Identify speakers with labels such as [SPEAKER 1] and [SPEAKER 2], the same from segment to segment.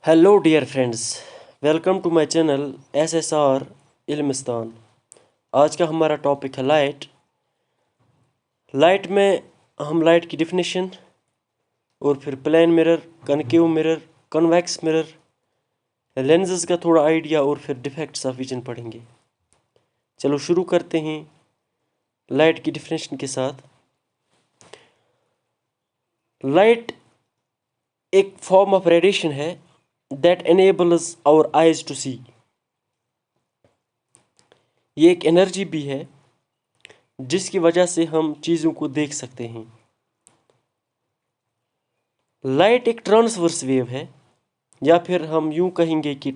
[SPEAKER 1] Hello dear friends, welcome to my channel SSR Ilmistan. आज का हमारा टॉपिक है लाइट। लाइट में हम लाइट की डिफिनेशन और फिर plane mirror, concave mirror, convex mirror, lenses का थोड़ा आइडिया और फिर डिफेक्ट्स ऑफ विजन पढ़ेंगे। चलो शुरू करते हैं लाइट की डिफिनेशन के साथ। लाइट एक फॉर्म ऑफ रेडिएशन है that enables our eyes to see. ये एक एनर्जी भी है जिसकी वजह से हम चीज़ों को देख सकते हैं। लाइट एक ट्रांसवर्स वेव है, या फिर हम यूं कहेंगे कि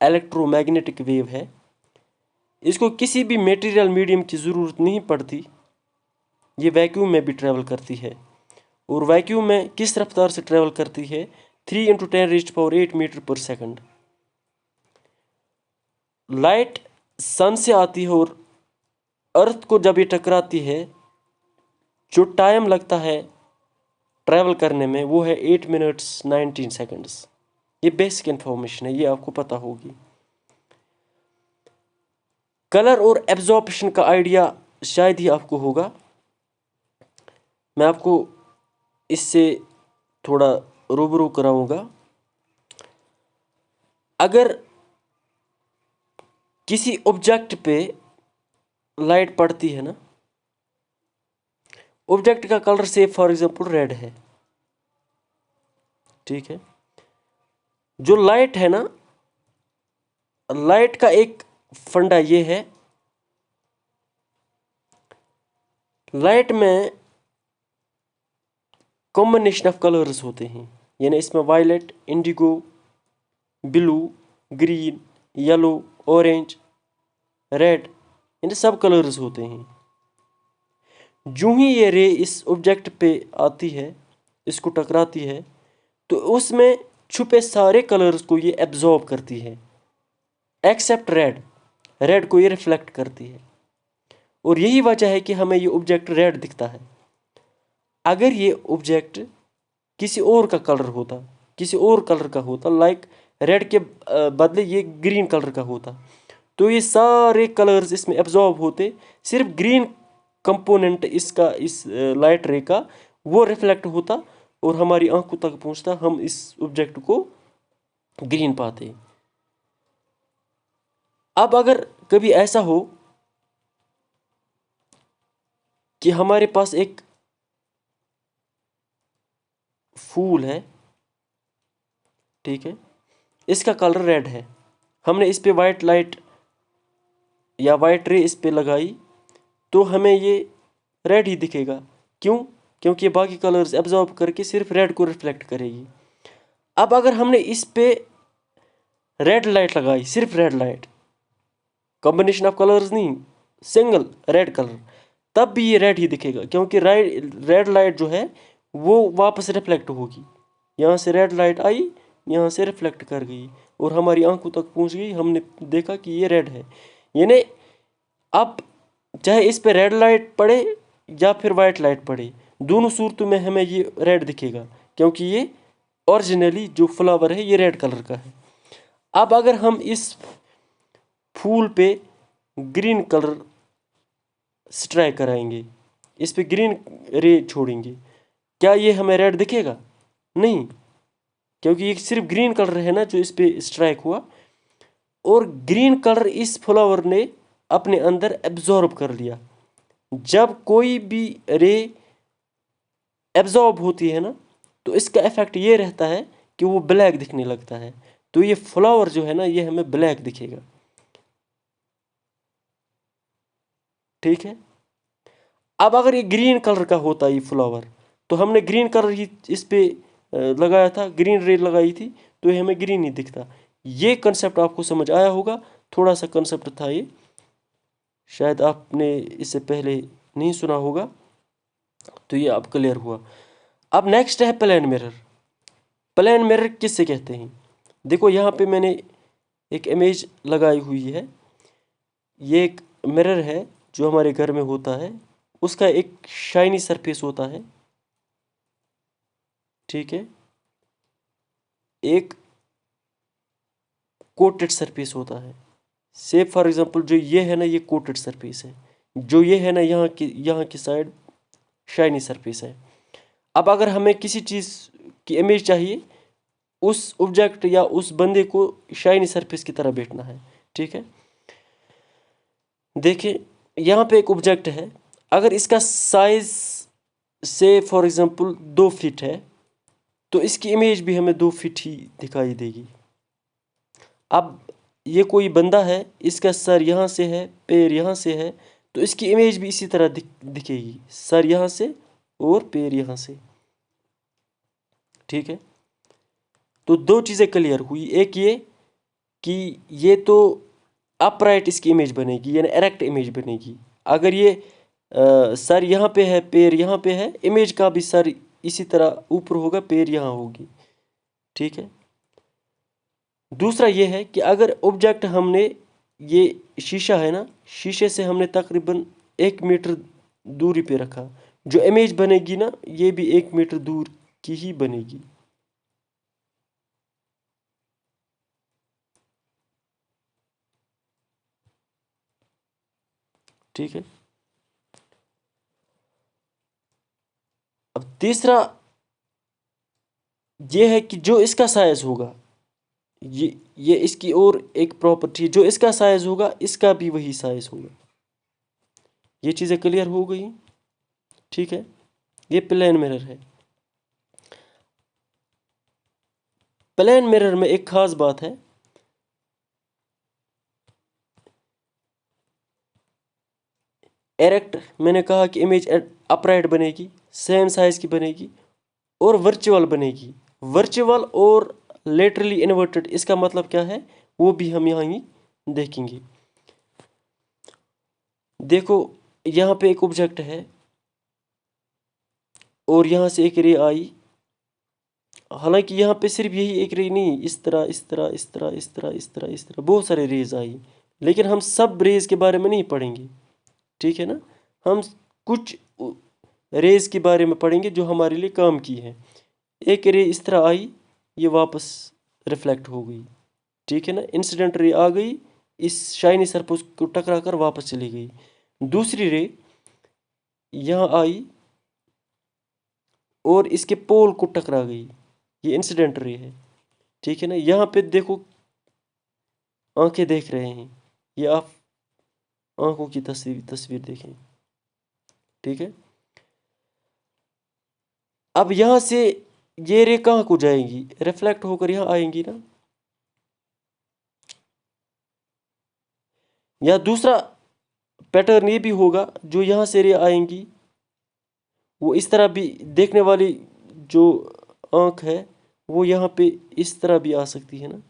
[SPEAKER 1] इलेक्ट्रोमैग्नेटिक वेव है। इसको किसी भी मटेरियल मीडियम की ज़रूरत नहीं पड़ती, ये वैक्यूम में भी ट्रैवल करती है। और वैक्यूम में किस रफ्तार से ट्रैवल करती है? 3 × 10⁸ मीटर पर सेकंड। लाइट सन से आती है और अर्थ को जब ये टकराती है, जो टाइम लगता है ट्रैवल करने में वो है 8 मिनट्स 19 सेकंड्स। ये बेसिक इन्फॉर्मेशन है, ये आपको पता होगी। कलर और एब्जॉर्प्शन का आइडिया शायद ही आपको होगा। मैं आपको इससे थोड़ा रूबरू कराऊंगा। अगर किसी ऑब्जेक्ट पे लाइट पड़ती है ना, ऑब्जेक्ट का कलर से फॉर एग्जांपल रेड है, ठीक है। जो लाइट है ना, लाइट का एक फंडा ये है, लाइट में कॉम्बिनेशन ऑफ कलर्स होते हैं। यानी इसमें violet, indigo, blue, green, yellow, orange, red, इन सब कलर्स होते हैं। जो ही ये रे इस ऑब्जेक्ट पे आती है, इसको टकराती है, तो उसमें छुपे सारे कलर्स को ये एब्जॉर्ब करती है, एक्सेप्ट रेड। रेड को ये रिफ्लेक्ट करती है, और यही वजह है कि हमें ये ऑब्जेक्ट रेड दिखता है। अगर ये ऑब्जेक्ट किसी और का कलर होता, किसी और कलर का होता, लाइक रेड के बदले ये ग्रीन कलर का होता, तो ये सारे कलर्स इसमें एब्जॉर्ब होते। सिर्फ ग्रीन कंपोनेंट इसका, इस लाइट रे का, वो रिफ्लेक्ट होता और हमारी आंखों तक पहुंचता। हम इस ऑब्जेक्ट को ग्रीन पाते। अब अगर कभी ऐसा हो कि हमारे पास एक फूल है, ठीक है, इसका कलर रेड है, हमने इस पे वाइट लाइट या वाइट रे इस पे लगाई, तो हमें ये रेड ही दिखेगा। क्यों? क्योंकि ये बाकी कलर्स एब्जॉर्ब करके सिर्फ रेड को रिफ्लेक्ट करेगी। अब अगर हमने इस पे रेड लाइट लगाई, सिर्फ red light, combination of colours नहीं, सिंगल रेड कलर, तब भी ये रेड ही दिखेगा, क्योंकि रेड लाइट जो है वो वापस रिफ्लेक्ट होगी। यहाँ से रेड लाइट आई, यहाँ से रिफ्लेक्ट कर गई और हमारी आंखों तक पहुँच गई, हमने देखा कि ये रेड है। यानी अब चाहे इस पे रेड लाइट पड़े या फिर वाइट लाइट पड़े, दोनों सूरतों में हमें ये रेड दिखेगा, क्योंकि ये ओरिजिनली जो फ्लावर है ये रेड कलर का है। अब अगर हम इस फूल पे ग्रीन कलर स्ट्राइक कराएंगे, इस पे ग्रीन रे छोड़ेंगे, क्या ये हमें रेड दिखेगा? नहीं, क्योंकि ये सिर्फ ग्रीन कलर है ना जो इस पे स्ट्राइक हुआ, और ग्रीन कलर इस फ्लावर ने अपने अंदर एब्जॉर्ब कर लिया। जब कोई भी रे एब्जॉर्ब होती है ना, तो इसका इफेक्ट ये रहता है कि वो ब्लैक दिखने लगता है। तो ये फ्लावर जो है ना, ये हमें ब्लैक दिखेगा, ठीक है। अब अगर ये ग्रीन कलर का होता ये फ्लावर, तो हमने ग्रीन कलर ही इस पे लगाया था, ग्रीन रे लगाई थी, तो ये हमें ग्रीन ही दिखता। ये कंसेप्ट आपको समझ आया होगा। थोड़ा सा कंसेप्ट था ये, शायद आपने इससे पहले नहीं सुना होगा, तो ये अब क्लियर हुआ। अब नेक्स्ट है प्लेन मिरर। प्लेन मिरर किससे कहते हैं? देखो यहाँ पे मैंने एक इमेज लगाई हुई है। ये एक मिरर है जो हमारे घर में होता है, उसका एक शाइनी सरफेस होता है, ठीक है। एक कोटेड सरफेस होता है। से फॉर एग्जांपल जो ये है ना, ये कोटेड सरफेस है, जो ये है ना यहाँ की साइड शाइनी सरफेस है। अब अगर हमें किसी चीज़ की इमेज चाहिए, उस ऑब्जेक्ट या उस बंदे को शाइनी सरफेस की तरह बैठना है। ठीक है, देखिए यहाँ पे एक ऑब्जेक्ट है, अगर इसका साइज से फॉर एग्जांपल 2 फीट है, तो इसकी इमेज भी हमें 2 फीट ही दिखाई देगी। अब ये कोई बंदा है, इसका सर यहाँ से है, पैर यहाँ से है, तो इसकी इमेज भी इसी तरह दिखेगी, सर यहाँ से और पैर यहाँ से। ठीक है, तो 2 चीज़ें क्लियर हुई। एक ये कि ये तो अपराइट इसकी इमेज बनेगी, यानी एरेक्ट इमेज बनेगी। अगर ये सर यहाँ पे है, पैर यहाँ पे है, इमेज का भी सर इसी तरह ऊपर होगा, पैर यहाँ होगी। ठीक है, दूसरा ये है कि अगर ऑब्जेक्ट हमने, ये शीशा है ना, शीशे से हमने तकरीबन 1 मीटर दूरी पे रखा, जो इमेज बनेगी ना, ये भी 1 मीटर दूर की ही बनेगी। ठीक है, अब तीसरा ये है कि जो इसका साइज होगा, ये इसकी और एक प्रॉपर्टी, जो इसका साइज होगा इसका भी वही साइज होगा। ये चीज़ें क्लियर हो गई। ठीक है, ये प्लेन मिरर है। प्लेन मिरर में एक खास बात है, एरेक्ट मैंने कहा कि इमेज अपराइट बनेगी, सेम साइज की बनेगी, और वर्चुअल बनेगी। वर्चुअल और लेटरली इन्वर्टेड, इसका मतलब क्या है वो भी हम यहाँ ही देखेंगे। देखो यहाँ पे एक ऑब्जेक्ट है और यहाँ से एक रे आई, हालांकि यहाँ पे सिर्फ यही एक रे नहीं, इस तरह इस तरह इस तरह इस तरह इस तरह इस तरह बहुत सारे रेज आई, लेकिन हम सब रेज के बारे में नहीं पढ़ेंगे। ठीक है ना, हम कुछ रेज के बारे में पढ़ेंगे जो हमारे लिए काम की है। एक रे इस तरह आई, ये वापस रिफ्लेक्ट हो गई। ठीक है ना, इंसिडेंट रे आ गई, इस शाइनी सरफेस को टकरा कर वापस चली गई। दूसरी रे यहाँ आई और इसके पोल को टकरा गई, ये इंसिडेंट रे है। ठीक है ना, यहाँ पे देखो आंखें देख रहे हैं, ये आप आंखों की तस्वीर देखें। ठीक है, अब यहाँ से ये रे कहाँ को जाएंगी, रिफ्लेक्ट होकर यहाँ आएंगी ना। या दूसरा पैटर्न ये भी होगा, जो यहाँ से रे आएंगी वो इस तरह भी, देखने वाली जो आंख है वो यहाँ पे इस तरह भी आ सकती है ना।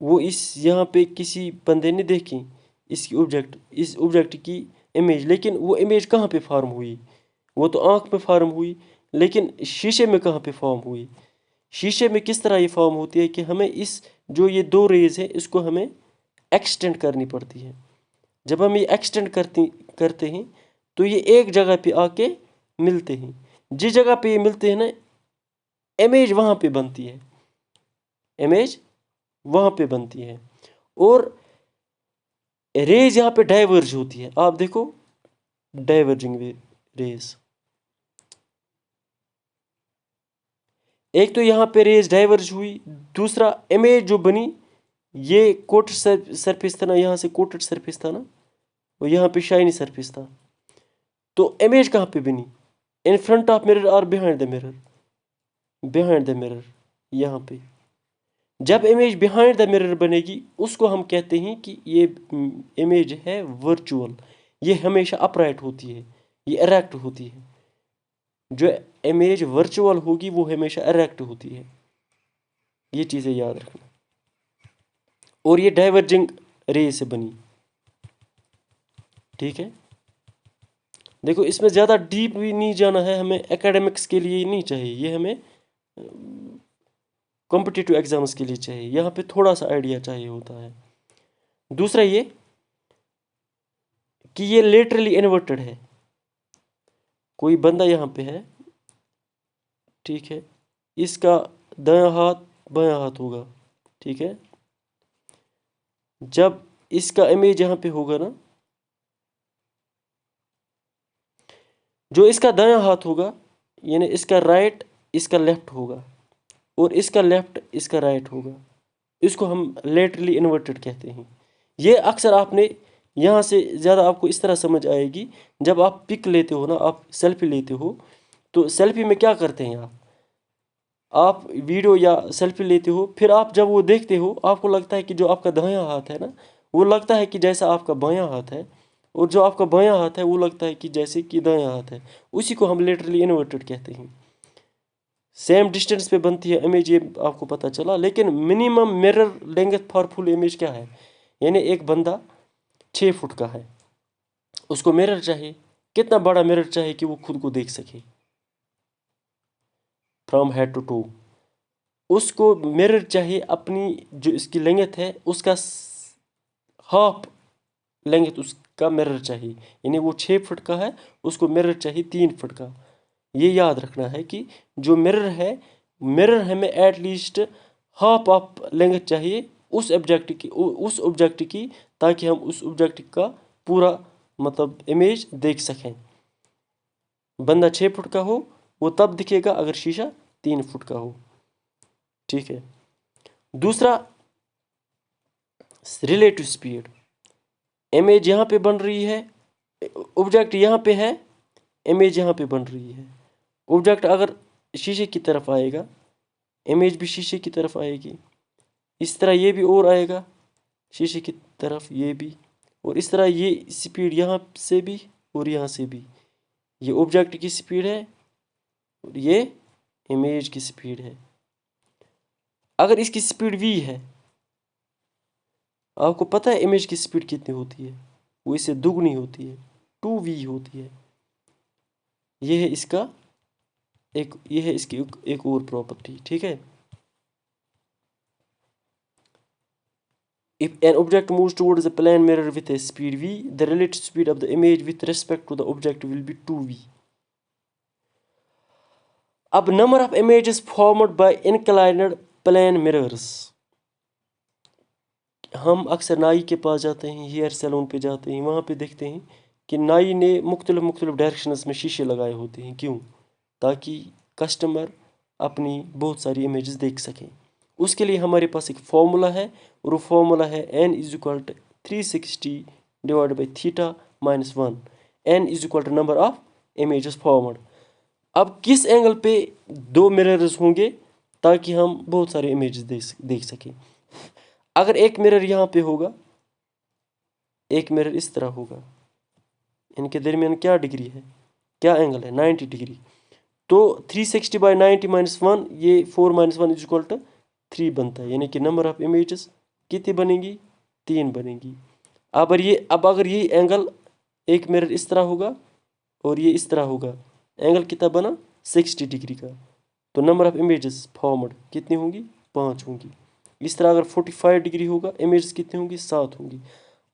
[SPEAKER 1] वो इस यहाँ पे किसी बंदे ने देखी इसकी ऑब्जेक्ट, इस ऑब्जेक्ट की इमेज, लेकिन वो इमेज कहाँ पे फॉर्म हुई, वो तो आंख में फॉर्म हुई, लेकिन शीशे में कहाँ पे फॉर्म हुई। शीशे में किस तरह ये फॉर्म होती है कि हमें इस जो ये 2 रेज है इसको हमें एक्सटेंड करनी पड़ती है। जब हम ये एक्सटेंड करते हैं तो ये एक जगह पे आके मिलते हैं। जिस जगह पे ये मिलते हैं ना, इमेज वहाँ पे बनती है, इमेज वहाँ पे बनती है, और रेज यहाँ पे डाइवर्ज होती है। आप देखो डाइवर्जिंग रेज, एक तो यहाँ पे रेज डाइवर्ज हुई, दूसरा इमेज जो बनी, ये कोटेड सरफेस था ना, यहाँ से कोटेड सरफेस था ना, और यहाँ पे शाइनी सरफेस था, तो इमेज कहाँ पे बनी, इन फ्रंट ऑफ मिरर और behind the mirror, behind the mirror. यहाँ पे जब इमेज बिहाइंड द मिरर बनेगी उसको हम कहते हैं कि ये इमेज है वर्चुअल, ये हमेशा अपराइट होती है, ये इरेक्ट होती है। जो इमेज वर्चुअल होगी वो हमेशा इरेक्ट होती है, ये चीज़ें याद रखना। और ये डाइवर्जिंग रे से बनी। ठीक है, देखो इसमें ज़्यादा डीप भी नहीं जाना है, हमें एकेडमिक्स के लिए नहीं चाहिए, ये हमें कॉम्पिटिटिव एग्जाम्स के लिए चाहिए, यहाँ पे थोड़ा सा आइडिया चाहिए होता है। दूसरा ये कि ये लेटरली इन्वर्टेड है, कोई बंदा यहाँ पे है, ठीक है, इसका दायां हाथ बायां हाथ होगा, ठीक है। जब इसका इमेज यहाँ पे होगा ना, जो इसका दायां हाथ होगा यानी इसका राइट इसका लेफ्ट होगा, और इसका लेफ्ट इसका राइट होगा। इसको हम लेटरली इन्वर्टेड कहते हैं। ये अक्सर आपने यहाँ से ज़्यादा आपको इस तरह समझ आएगी जब आप पिक लेते हो ना, आप सेल्फी लेते हो, तो सेल्फी में क्या करते हैं आप वीडियो या सेल्फी लेते हो, फिर आप जब वो देखते हो आपको लगता है कि जो आपका दायां हाथ है ना, वो लगता है कि जैसा आपका बायां हाथ है, और जो आपका बायां हाथ है वो लगता है कि जैसे कि दायां हाथ है। उसी को हम लिटरली इन्वर्टेड कहते हैं। सेम डिस्टेंस पे बनती है इमेज, ये आपको पता चला। लेकिन minimum mirror length for full image क्या है, यानी एक बंदा 6 फुट का है, उसको मिरर चाहिए। कितना बड़ा मिरर चाहिए कि वो खुद को देख सके फ्रॉम हेड टू टू। उसको मिरर चाहिए अपनी जो इसकी लेंथ है उसका हाफ लेंथ उसका मिरर चाहिए, यानी वो 6 फुट का है, उसको मिरर चाहिए 3 फुट का। ये याद रखना है कि जो मिरर है, मिरर हमें एटलीस्ट हाफ ऑफ लेंथ चाहिए उस ऑब्जेक्ट की, ताकि हम उस ऑब्जेक्ट का पूरा मतलब इमेज देख सकें। बंदा 6 फुट का हो वो तब दिखेगा अगर शीशा 3 फुट का हो, ठीक है। दूसरा, रिलेटिव स्पीड। इमेज यहाँ पे बन रही है, ऑब्जेक्ट यहाँ पे है, इमेज यहाँ पे बन रही है। ऑब्जेक्ट अगर शीशे की तरफ आएगा, इमेज भी शीशे की तरफ आएगी। इस तरह ये भी और आएगा शीशे की तरफ, ये भी, और इस तरह ये स्पीड यहाँ से भी और यहाँ से भी। ये ऑब्जेक्ट की स्पीड है और ये इमेज की स्पीड है। अगर इसकी स्पीड v है, आपको पता है इमेज की स्पीड कितनी होती है, वो इससे दुगनी होती है, 2v होती है। ये है इसका ये है इसकी एक और प्रॉपर्टी, ठीक है। If an object moves towards the plane mirror with a speed v, the relative speed of the image with respect to the object will be 2v. अब number of images formed by inclined plane mirrors. हम अक्सर नाई के पास जाते हैं, hair salon पे जाते हैं, वहाँ पे देखते हैं कि नाई ने मुख्तलिफ डायरेक्शंस में शीशे लगाए होते हैं। क्यों? ताकि कस्टमर अपनी बहुत सारी इमेजेस देख सकें। उसके लिए हमारे पास एक फॉर्मूला है, और वो फॉर्मूला है n = 360 divide by theta minus 1। n = number of images formed. अब किस एंगल पे 2 मिरर्स होंगे ताकि हम बहुत सारे इमेजेस देख सकें। अगर एक मिरर यहाँ पे होगा, एक मिरर इस तरह होगा, इनके दरमियान क्या डिग्री है, क्या एंगल है, 90 डिग्री। तो 360 बाई 90 माइनस 1, ये 4 माइनस 1 = 3 बनता है, यानी कि नंबर ऑफ इमेजेस कितनी बनेंगी, 3 बनेंगी। अब अगर ये एंगल, एक मिरर इस तरह होगा और ये इस तरह होगा, एंगल कितना बना, 60 डिग्री का। तो नंबर ऑफ इमेजेस फॉर्मड कितनी होंगी, 5 होंगी। इस तरह अगर 45 डिग्री होगा, इमेजेस कितनी होंगी, 7 होंगी।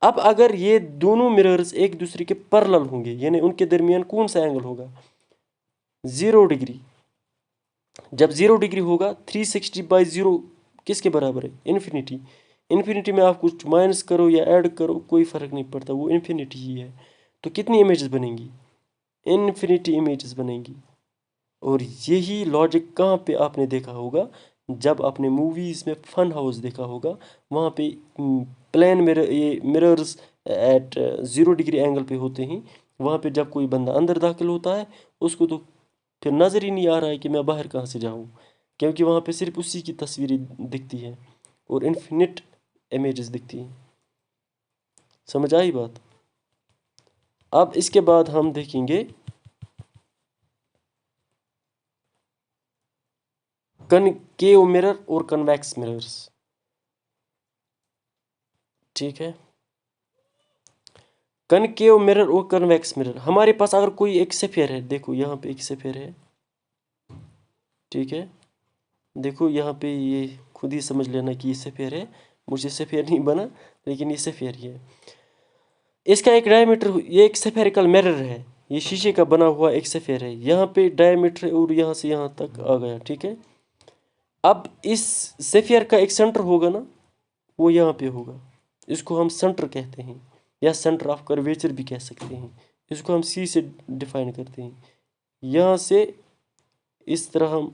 [SPEAKER 1] अब अगर ये दोनों मिरर्स एक दूसरे के पैरेलल होंगे, यानी उनके दरमियान कौन सा एंगल होगा, 0 डिग्री। जब 0 डिग्री होगा, 360 बाई 0 किसके बराबर है, इन्फिनिटी। इन्फिनिटी में आप कुछ माइनस करो या ऐड करो, कोई फ़र्क नहीं पड़ता, वो इन्फिनिटी ही है। तो कितनी इमेजेस बनेंगी, इन्फिनिटी इमेजेस बनेंगी। और यही लॉजिक कहाँ पे आपने देखा होगा, जब आपने मूवीज़ में फन हाउस देखा होगा, वहाँ पे प्लेन मिरर, ये मिरर्स एट 0 डिग्री एंगल पे होते हैं। वहाँ पे जब कोई बंदा अंदर दाखिल होता है, उसको तो फिर नज़र ही नहीं आ रहा है कि मैं बाहर कहाँ से जाऊँ, क्योंकि वहाँ पे सिर्फ उसी की तस्वीरें दिखती हैं और इन्फिनिट इमेजेस दिखती हैं। समझ आई बात? अब इसके बाद हम देखेंगे कनकेव मिरर और कन्वेक्स मिरर्स, ठीक है। कनकेव मिरर और कन्वेक्स मिरर, हमारे पास अगर कोई एक सफेयर है, देखो यहाँ पे एक सफेयर है, ठीक है। देखो यहाँ पे ये खुद ही समझ लेना कि ये सफेयर है, मुझे सफेयर नहीं बना, लेकिन ये सफेयर ही है। इसका एक डायमीटर, ये एक स्फेरिकल मिरर है, ये शीशे का बना हुआ एक सफेयर है। यहाँ पे डायमीटर और यहाँ से यहाँ तक आ गया, ठीक है। अब इस सेफियर का एक सेंटर होगा ना, वो यहाँ पे होगा, इसको हम सेंटर कहते हैं या सेंटर ऑफ कर्वेचर भी कह सकते हैं। इसको हम सी से डिफाइन करते हैं। यहाँ से इस तरह हम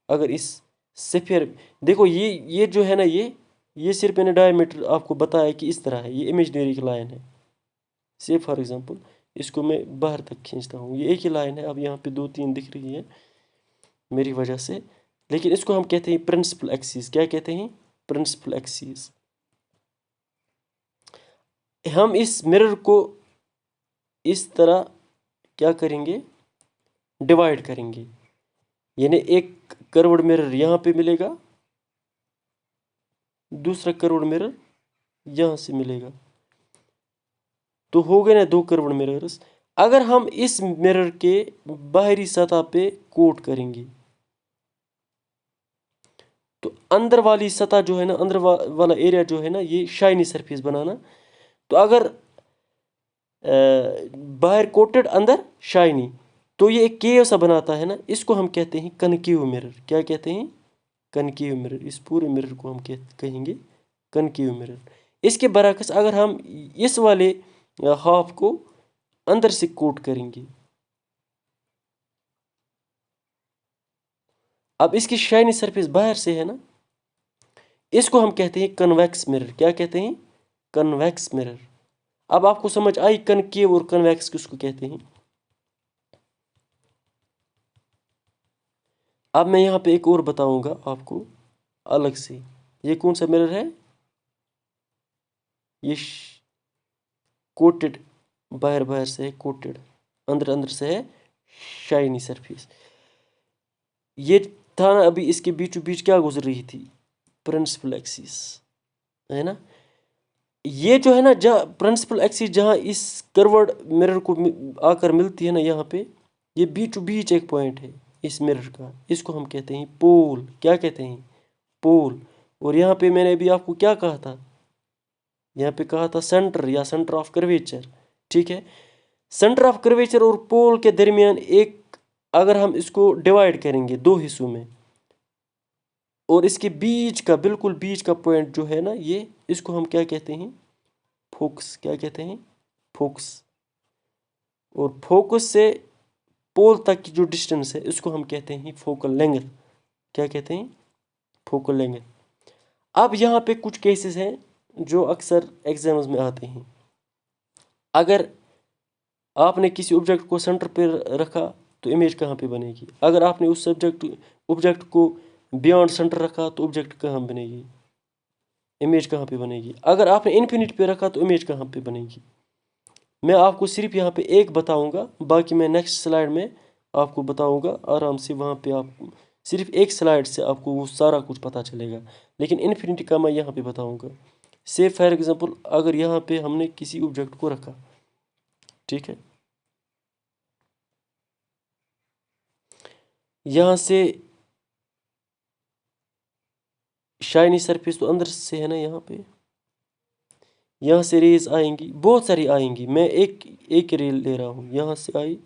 [SPEAKER 1] अगर इस सेफियर देखो, ये जो है ना, ये सिर्फ मैंने डायमीटर आपको बताया कि इस तरह है, ये इमेजिनरी लाइन है। से फॉर एग्जांपल इसको मैं बाहर तक खींचता हूँ, ये एक ही लाइन है। अब यहाँ पे 2-3 दिख रही है मेरी वजह से, लेकिन इसको हम कहते हैं प्रिंसिपल एक्सिस। क्या कहते हैं? Principal axis. हम इस मिरर को इस तरह क्या करेंगे, डिवाइड करेंगे, यानी एक कर्व्ड मिरर यहाँ पे मिलेगा, दूसरा कर्व्ड मिरर यहाँ से मिलेगा, तो हो गए ना 2 कर्व्ड मिरर्स। अगर हम इस मिरर के बाहरी सतह पे कोट करेंगे, तो अंदर वाली सतह जो है ना, अंदर वाला एरिया जो है ना, ये शाइनी सरफेस बनाना। तो अगर बाहर कोटेड अंदर शाइनी, तो ये एक केव सा बनाता है ना, इसको हम कहते हैं कनकेव मिरर। क्या कहते हैं? Concave mirror. इस पूरे मिरर को हम कहेंगे कनकेव मिरर। इसके बरअक्स अगर हम इस वाले हाफ को अंदर से कोट करेंगे, अब इसकी शाइनी सरफेस बाहर से है ना, इसको हम कहते हैं कन्वेक्स मिरर। क्या कहते हैं? Convex mirror. अब आपको समझ आई कनकेव और कन्वेक्स किसको कहते हैं। अब मैं यहाँ पे एक और बताऊंगा आपको अलग से। ये कौन सा मिरर है? ये कोटेड, बाहर से है कोटेड, अंदर से है शाइनी सरफेस। ये था ना, अभी इसके बीचों बीच क्या गुजर रही थी? प्रिंसिपल एक्सिस, है ना। ये जो है ना, जहाँ प्रिंसिपल एक्सिस जहाँ इस कर्वर्ड मिरर को आकर मिलती है ना, यहाँ पे ये बीचों बीच एक पॉइंट है इस मिरर का, इसको हम कहते हैं पोल। क्या कहते हैं? पोल। और यहाँ पे मैंने अभी आपको क्या कहा था? यहाँ पे कहा था सेंटर या सेंटर ऑफ कर्वेचर। ठीक है, सेंटर ऑफ कर्वेचर और पोल के दरमियान एक, अगर हम इसको डिवाइड करेंगे 2 हिस्सों में, और इसके बीच का बिल्कुल बीच का पॉइंट जो है ना, ये इसको हम क्या कहते हैं? फोकस। क्या कहते हैं? फोकस। और फोकस से पोल तक की जो डिस्टेंस है, इसको हम कहते हैं फोकल लेंथ। क्या कहते हैं? Focal length. अब यहाँ पे कुछ केसेस हैं जो अक्सर एग्जाम्स में आते हैं। अगर आपने किसी ऑब्जेक्ट को सेंटर पर रखा तो इमेज कहाँ पे बनेगी? अगर आपने उस ऑब्जेक्ट को बियॉन्ड सेंटर रखा तो ऑब्जेक्ट कहाँ बनेगी? इमेज कहाँ पे बनेगी? अगर आपने इन्फिनिटी पे रखा तो इमेज कहाँ पे बनेगी? मैं आपको सिर्फ यहाँ पे एक बताऊंगा, बाकी मैं नेक्स्ट स्लाइड में आपको बताऊंगा आराम से। वहाँ पे आप सिर्फ एक स्लाइड से आपको वो सारा कुछ पता चलेगा, लेकिन इन्फिनिटी का मैं यहाँ पे बताऊंगा। से फॉर एग्जांपल अगर यहाँ पे हमने किसी ऑब्जेक्ट को रखा, ठीक है, यहाँ से शाइनी सरफेस तो अंदर से है ना, यहाँ से रेज आएंगी, बहुत सारी आएंगी। मैं एक रे ले रहा हूँ, यहाँ से आई,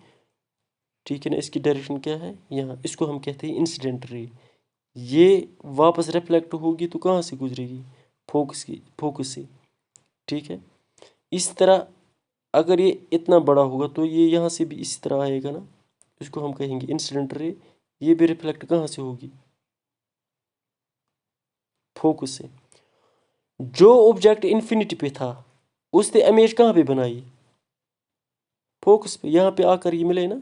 [SPEAKER 1] ठीक है ना। इसकी डायरेक्शन क्या है? यहाँ। इसको हम कहते हैं इंसिडेंट रे। ये वापस रिफ्लेक्ट होगी तो कहाँ से गुजरेगी? फोकस से। ठीक है, इस तरह अगर ये इतना बड़ा होगा तो ये यहाँ से भी इसी तरह आएगा ना, इसको हम कहेंगे इंसिडेंट रे। ये भी रिफ्लेक्ट कहाँ से होगी? फोकस से। जो ऑब्जेक्ट इन्फिनिटी पे था उसने इमेज कहाँ पे बनाई? फोकस पे। यहाँ पे आकर ये मिले ना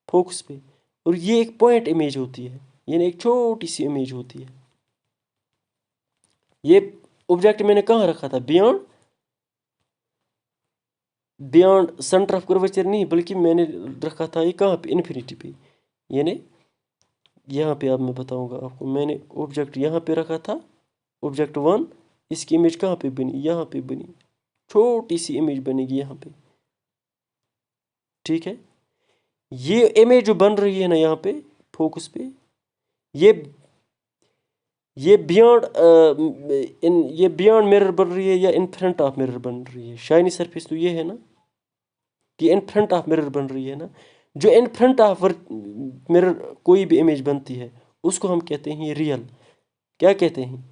[SPEAKER 1] फोकस पे, और ये एक पॉइंट इमेज होती है, यानी एक छोटी सी इमेज होती है। ये ऑब्जेक्ट मैंने कहाँ रखा था? बियॉन्ड सेंटर ऑफ कर्वेचर नहीं, बल्कि मैंने रखा था ये कहाँ पे? इन्फिनिटी पे, यानी यहाँ पे। अब मैं बताऊंगा आपको, मैंने ऑब्जेक्ट यहाँ पे रखा था, ऑब्जेक्ट 1। इसकी इमेज कहाँ पे बनी? यहाँ पे बनी, छोटी सी इमेज बनेगी यहाँ पे। ठीक है, ये इमेज जो बन रही है ना यहाँ पे फोकस पे, ये बियॉन्ड मिरर बन रही है या इन फ्रंट ऑफ मिरर बन रही है? शाइनी सरफेस तो ये है ना, कि इन फ्रंट ऑफ मिरर बन रही है ना। जो इन फ्रंट ऑफ मिरर कोई भी इमेज बनती है उसको हम कहते हैं रियल। क्या कहते हैं?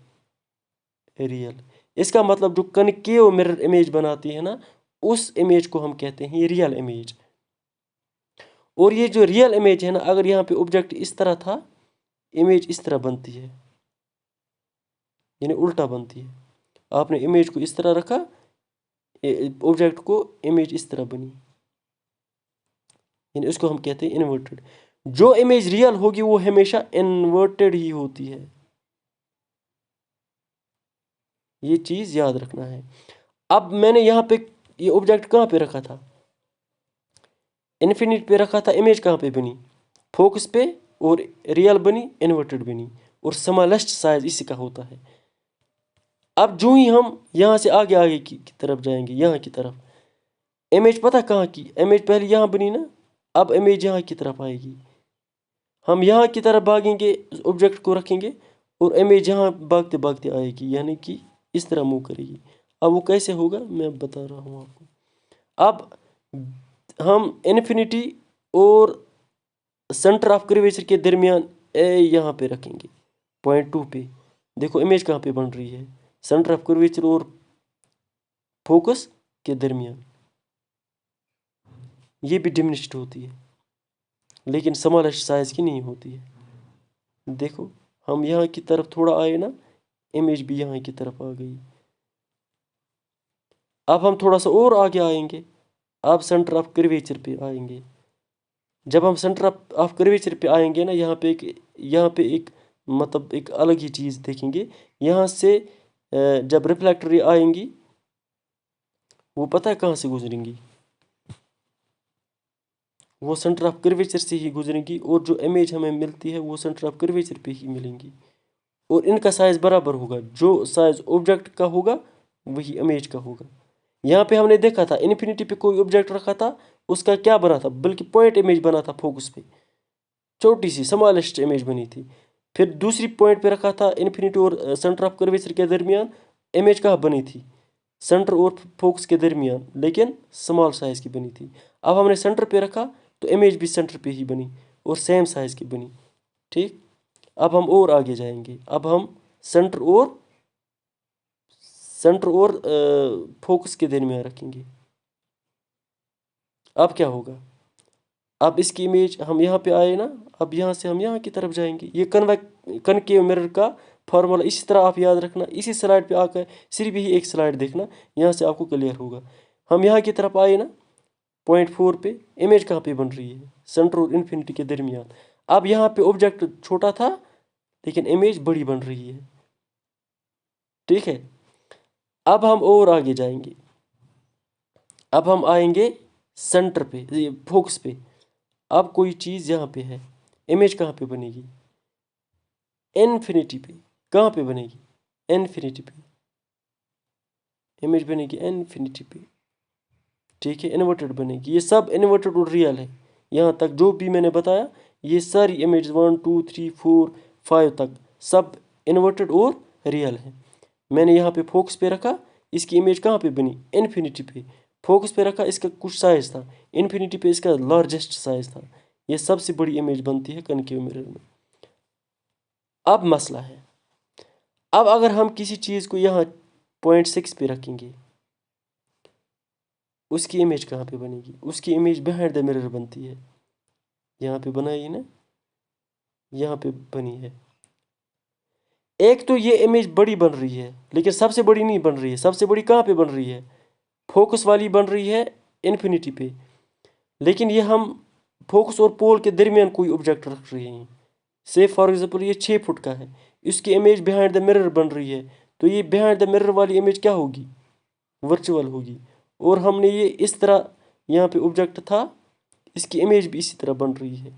[SPEAKER 1] रियल। इसका मतलब जो कनकेव मिरर इमेज बनाती है ना, उस इमेज को हम कहते हैं रियल इमेज। और ये जो रियल इमेज है ना, अगर यहाँ पे ऑब्जेक्ट इस तरह था, इमेज इस तरह बनती है, यानी उल्टा बनती है। आपने इमेज को इस तरह रखा, ऑब्जेक्ट को इमेज इस तरह बनी, यानी इसको हम कहते हैं इन्वर्टेड। जो इमेज रियल होगी वो हमेशा इन्वर्टेड ही होती है, ये चीज याद रखना है। अब मैंने यहाँ पे ये ऑब्जेक्ट कहाँ पे रखा था? इन्फिनिट पे रखा था। इमेज कहाँ पे बनी? फोकस पे। और रियल बनी, इन्वर्टेड बनी। और स्मॉलेस्ट साइज इसी का होता है। अब जो ही हम यहाँ से आगे आगे की तरफ जाएंगे, यहाँ की तरफ, इमेज पता कहाँ की? इमेज पहले यहाँ बनी ना, अब इमेज यहाँ की तरफ आएगी। हम यहाँ की तरफ भागेंगे, ऑब्जेक्ट को रखेंगे, और इमेज यहाँ भागते भागते आएगी, यानी कि इस तरह मूव करेगी। अब वो कैसे होगा मैं बता रहा हूँ आपको। अब हम इन्फिनिटी और सेंटर ऑफ कर्वेचर के दरमियान ए यहाँ पे रखेंगे, पॉइंट 2 पे। देखो इमेज कहाँ पे बन रही है? सेंटर ऑफ कर्वेचर और फोकस के दरमियान। ये भी डिमिनिश्ड होती है, लेकिन स्मॉलेस्ट साइज की नहीं होती है। देखो हम यहाँ की तरफ थोड़ा आए ना, इमेज भी यहाँ की तरफ आ गई। अब हम थोड़ा सा और आगे आएंगे, अब सेंटर ऑफ कर्वेचर पे आएंगे। जब हम सेंटर ऑफ कर्वेचर पे आएंगे ना, यहाँ पे एक मतलब एक अलग ही चीज़ देखेंगे। यहाँ से जब रिफ्लेक्टर आएंगी, वो पता है कहाँ से गुजरेंगी? वो सेंटर ऑफ कर्वेचर से ही गुजरेंगी, और जो इमेज हमें मिलती है वो सेंटर ऑफ कर्वेचर पे ही मिलेंगी। और इनका साइज बराबर होगा, जो साइज ऑब्जेक्ट का होगा वही इमेज का होगा। यहाँ पे हमने देखा था इन्फिनिटी पे कोई ऑब्जेक्ट रखा था, उसका क्या बना था? बल्कि पॉइंट इमेज बना था फोकस पे, छोटी सी स्मॉलेस्ट इमेज बनी थी। फिर दूसरी पॉइंट पे रखा था इन्फिनिटी और सेंटर ऑफ कर्वेचर के दरमियान, इमेज कहाँ बनी थी? सेंटर और फोकस के दरमियान, लेकिन स्मॉल साइज की बनी थी। अब हमने सेंटर पे रखा तो इमेज भी सेंटर पे ही बनी और सेम साइज की बनी। ठीक। अब हम और आगे जाएंगे, अब हम सेंटर और फोकस के दरमियान रखेंगे। अब क्या होगा? अब इसकी इमेज हम यहाँ पे आए ना, अब यहाँ से हम यहाँ की तरफ जाएंगे। ये कनकेव मिरर का फार्मूला इसी तरह आप याद रखना। इसी स्लाइड पे आकर सिर्फ यही एक स्लाइड देखना, यहाँ से आपको क्लियर होगा। हम यहाँ की तरफ आए ना, पॉइंट 4 पे, इमेज कहाँ पे बन रही है? सेंटर और इन्फिनिटी के दरमियान। अब यहाँ पे ऑब्जेक्ट छोटा था, लेकिन इमेज बड़ी बन रही है। ठीक है। अब हम और आगे जाएंगे, अब हम आएंगे सेंटर पे, फोकस पे। अब कोई चीज़ यहाँ पे है, इमेज कहाँ पे बनेगी? इन्फिनिटी पे। कहाँ पे बनेगी? इन्फिनिटी पे। इमेज बनेगी इन्फिनिटी पे। ठीक है, इन्वर्टेड बनेगी। ये सब इन्वर्टेड और रियल है। यहाँ तक जो भी मैंने बताया, ये सारी इमेज 1 2 3 4 5 तक सब इन्वर्टेड और रियल है। मैंने यहाँ पे फोकस पे रखा, इसकी इमेज कहाँ पे बनी? इन्फिनिटी पे। फोकस पे रखा, इसका कुछ साइज था, इन्फिनिटी पे इसका लार्जेस्ट साइज था। ये सबसे बड़ी इमेज बनती है कनकेव मिरर में। अब मसला है, अब अगर हम किसी चीज़ को यहाँ पॉइंट 6 पे रखेंगे, उसकी इमेज कहाँ पे बनेगी? उसकी इमेज बिहाइंड द मिरर बनती है। यहाँ पे बनाई ना, यहाँ पे बनी है। एक तो ये इमेज बड़ी बन रही है, लेकिन सबसे बड़ी नहीं बन रही है। सबसे बड़ी कहाँ पे बन रही है? फोकस वाली बन रही है इन्फिनिटी पे। लेकिन ये हम फोकस और पोल के दरमियान कोई ऑब्जेक्ट रख रहे हैं। से फॉर एग्जांपल ये 6 फुट का है, इसकी इमेज बिहाइंड द मिरर बन रही है, तो ये बिहाइंड द मिरर वाली इमेज क्या होगी? वर्चुअल होगी। और हमने ये इस तरह, यहाँ पे ऑब्जेक्ट था, इसकी इमेज भी इसी तरह बन रही है,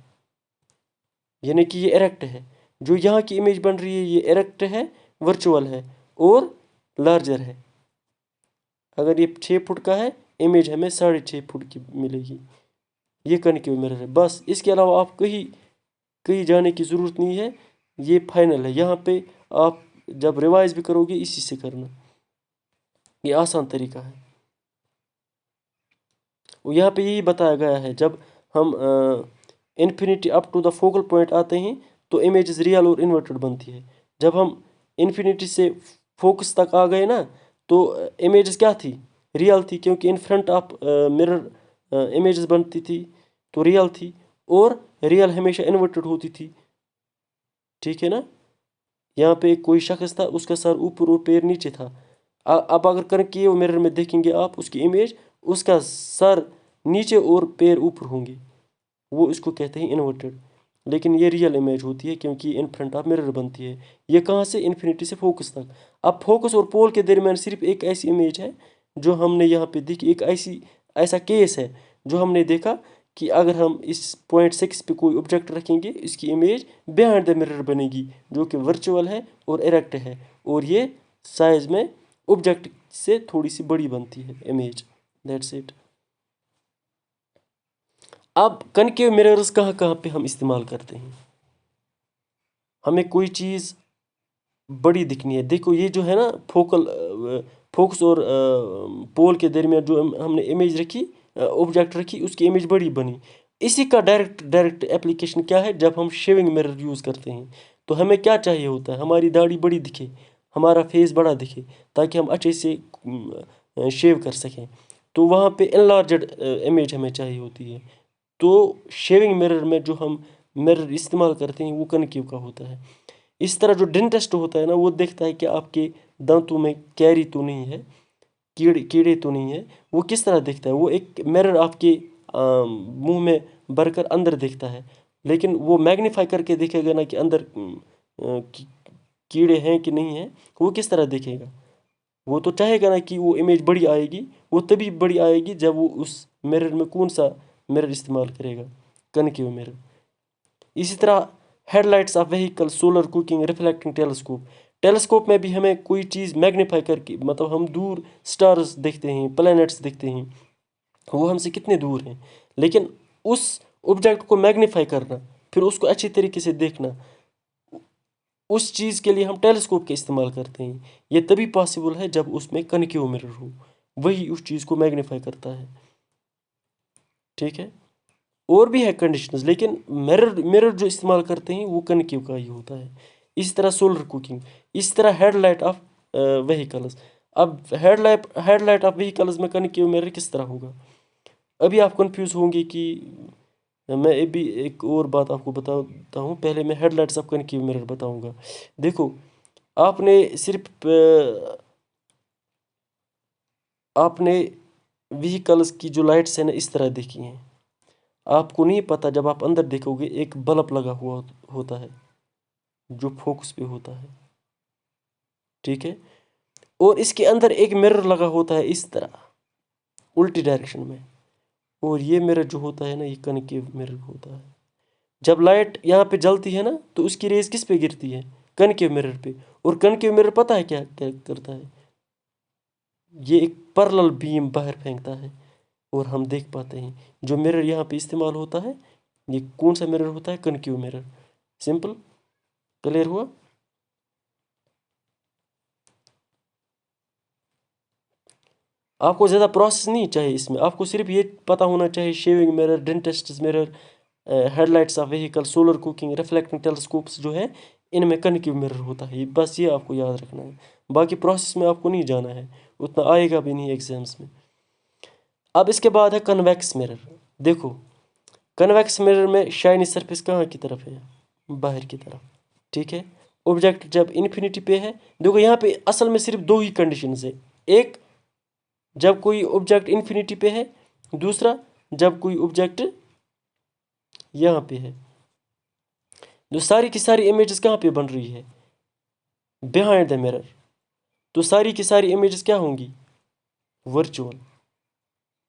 [SPEAKER 1] यानी कि ये इरेक्ट है। जो यहाँ की इमेज बन रही है ये इरेक्ट है, वर्चुअल है और लार्जर है। अगर ये 6 फुट का है, इमेज हमें 6.5 फुट की मिलेगी। ये कनकेव मिरर है। बस इसके अलावा आप कहीं जाने की ज़रूरत नहीं है, ये फाइनल है। यहाँ पे आप जब रिवाइज भी करोगे इसी से करना, ये आसान तरीका है। और यहाँ पे यही बताया गया है, जब हम infinity up to the focal point आते हैं तो इमेजेस रियल और इन्वर्टेड बनती है। जब हम इन्फिनिटी से फोकस तक आ गए ना, तो इमेजेस क्या थी, रियल थी, क्योंकि in front of mirror images बनती थी तो रियल थी, और रियल हमेशा इन्वर्टेड होती थी, ठीक है ना। यहाँ पे कोई शख्स था, उसका सर ऊपर और पैर नीचे था। अब अगर कनकेव मिरर में देखेंगे आप उसकी इमेज, उसका सर नीचे और पैर ऊपर होंगे, वो इसको कहते हैं इन्वर्टेड। लेकिन ये रियल इमेज होती है क्योंकि इन फ्रंट ऑफ मिरर बनती है। ये कहाँ से, इन्फिनिटी से फोकस तक। अब फोकस और पोल के दरमियान सिर्फ एक ऐसी इमेज है जो हमने यहाँ पे देखी, एक ऐसा केस है जो हमने देखा कि अगर हम इस पॉइंट 6 पे कोई ऑब्जेक्ट रखेंगे, इसकी इमेज बिहाइंड द मिरर बनेगी, जो कि वर्चुअल है और इरेक्ट है, और ये साइज में ऑब्जेक्ट से थोड़ी सी बड़ी बनती है इमेज। That's it. अब कनकेव मिरर्स कहाँ कहाँ पे हम इस्तेमाल करते हैं। हमें कोई चीज़ बड़ी दिखनी है, देखो ये जो है ना फोकस और पोल के दरमियान जो हमने इमेज रखी, ऑब्जेक्ट रखी, उसकी इमेज बड़ी बनी। इसी का डायरेक्ट एप्लीकेशन क्या है, जब हम शेविंग मिरर यूज़ करते हैं तो हमें क्या चाहिए होता है, हमारी दाढ़ी बड़ी दिखे, हमारा फेस बड़ा दिखे, ताकि हम अच्छे से शेव कर सकें। तो वहाँ पे एनलार्जड इमेज हमें चाहिए होती है। तो शेविंग मिरर में जो हम मिरर इस्तेमाल करते हैं वो कनकेव का होता है। इस तरह जो डेंटिस्ट होता है ना, वो देखता है कि आपके दांतों में कैरी तो नहीं है, कीड़े तो नहीं है। वो किस तरह देखता है, वो एक मिरर आपके मुंह में भरकर अंदर देखता है, लेकिन वो मैग्नीफाई करके देखेगा ना कि अंदर कीड़े हैं कि नहीं है। वो किस तरह देखेगा, वो तो चाहेगा ना कि वो इमेज बड़ी आएगी। वो तभी बड़ी आएगी जब वो उस मिरर में कौन सा मिरर इस्तेमाल करेगा, कनकेव मिरर। इसी तरह headlights of vehicle, solar cooking, reflecting telescope. Telescope में भी हमें कोई चीज़ मैग्नीफाई करके, मतलब हम दूर स्टार्स देखते हैं, प्लैनेट्स देखते हैं, वो हमसे कितने दूर हैं, लेकिन उस ऑब्जेक्ट को मैग्नीफाई करना, फिर उसको अच्छी तरीके से देखना, उस चीज़ के लिए हम टेलीस्कोप का इस्तेमाल करते हैं। ये तभी पॉसिबल है जब उसमें कनकेव मिरर हो, वही उस चीज़ को मैग्नीफाई करता है, ठीक है। और भी है कंडीशंस, लेकिन मिरर मिरर जो इस्तेमाल करते हैं वो कनकेव का ही होता है। इस तरह सोलर कुकिंग, इस तरह हेडलाइट ऑफ व्हीकल्स। अब हेडलाइट ऑफ व्हीकल्स में कनकेव मिरर किस तरह होगा, अभी आप कंफ्यूज होंगे कि मैं अभी एक और बात आपको बताता हूँ। पहले मैं हेडलाइट्स ऑफ कनकेव मिरर बताऊँगा। देखो, आपने सिर्फ आपने व्हीकल्स की जो लाइट्स हैं ना इस तरह देखी हैं, आपको नहीं पता जब आप अंदर देखोगे एक बल्ब लगा हुआ होता है जो फोकस पे होता है, ठीक है। और इसके अंदर एक मिरर लगा होता है इस तरह उल्टी डायरेक्शन में, और ये मिरर जो होता है ना ये कनकेव मिरर होता है। जब लाइट यहाँ पे जलती है ना तो उसकी रेज किस पे गिरती है, कनकेव मिरर पे। और कनकेव मिरर पता है क्या क्या करता है, ये एक पैरेलल बीम बाहर फेंकता है और हम देख पाते हैं। जो मिरर यहाँ पे इस्तेमाल होता है, ये कौन सा मिरर होता है, कनकेव मिरर। सिंपल, क्लियर हुआ। आपको ज़्यादा प्रोसेस नहीं चाहिए इसमें, आपको सिर्फ ये पता होना चाहिए shaving mirror, dentist mirror, headlights of vehicle, solar cooking, reflecting telescopes जो है इनमें कनकेव मिरर होता है। बस ये आपको याद रखना है, बाकी प्रोसेस में आपको नहीं जाना है, उतना आएगा भी नहीं एग्जाम्स में। अब इसके बाद है कन्वेक्स मिरर। देखो, कन्वेक्स मिरर में शाइनी सरफेस कहाँ की तरफ है, बाहर की तरफ, ठीक है। ऑब्जेक्ट जब इन्फिनिटी पे है, देखो यहाँ पे असल में सिर्फ दो ही कंडीशंस है। एक, जब कोई ऑब्जेक्ट इन्फिनिटी पे है, दूसरा जब कोई ऑब्जेक्ट यहाँ पे है। जो सारी की सारी इमेजेस कहाँ पे बन रही है, बिहाइंड द मिरर, तो सारी की सारी इमेजेस क्या होंगी, वर्चुअल।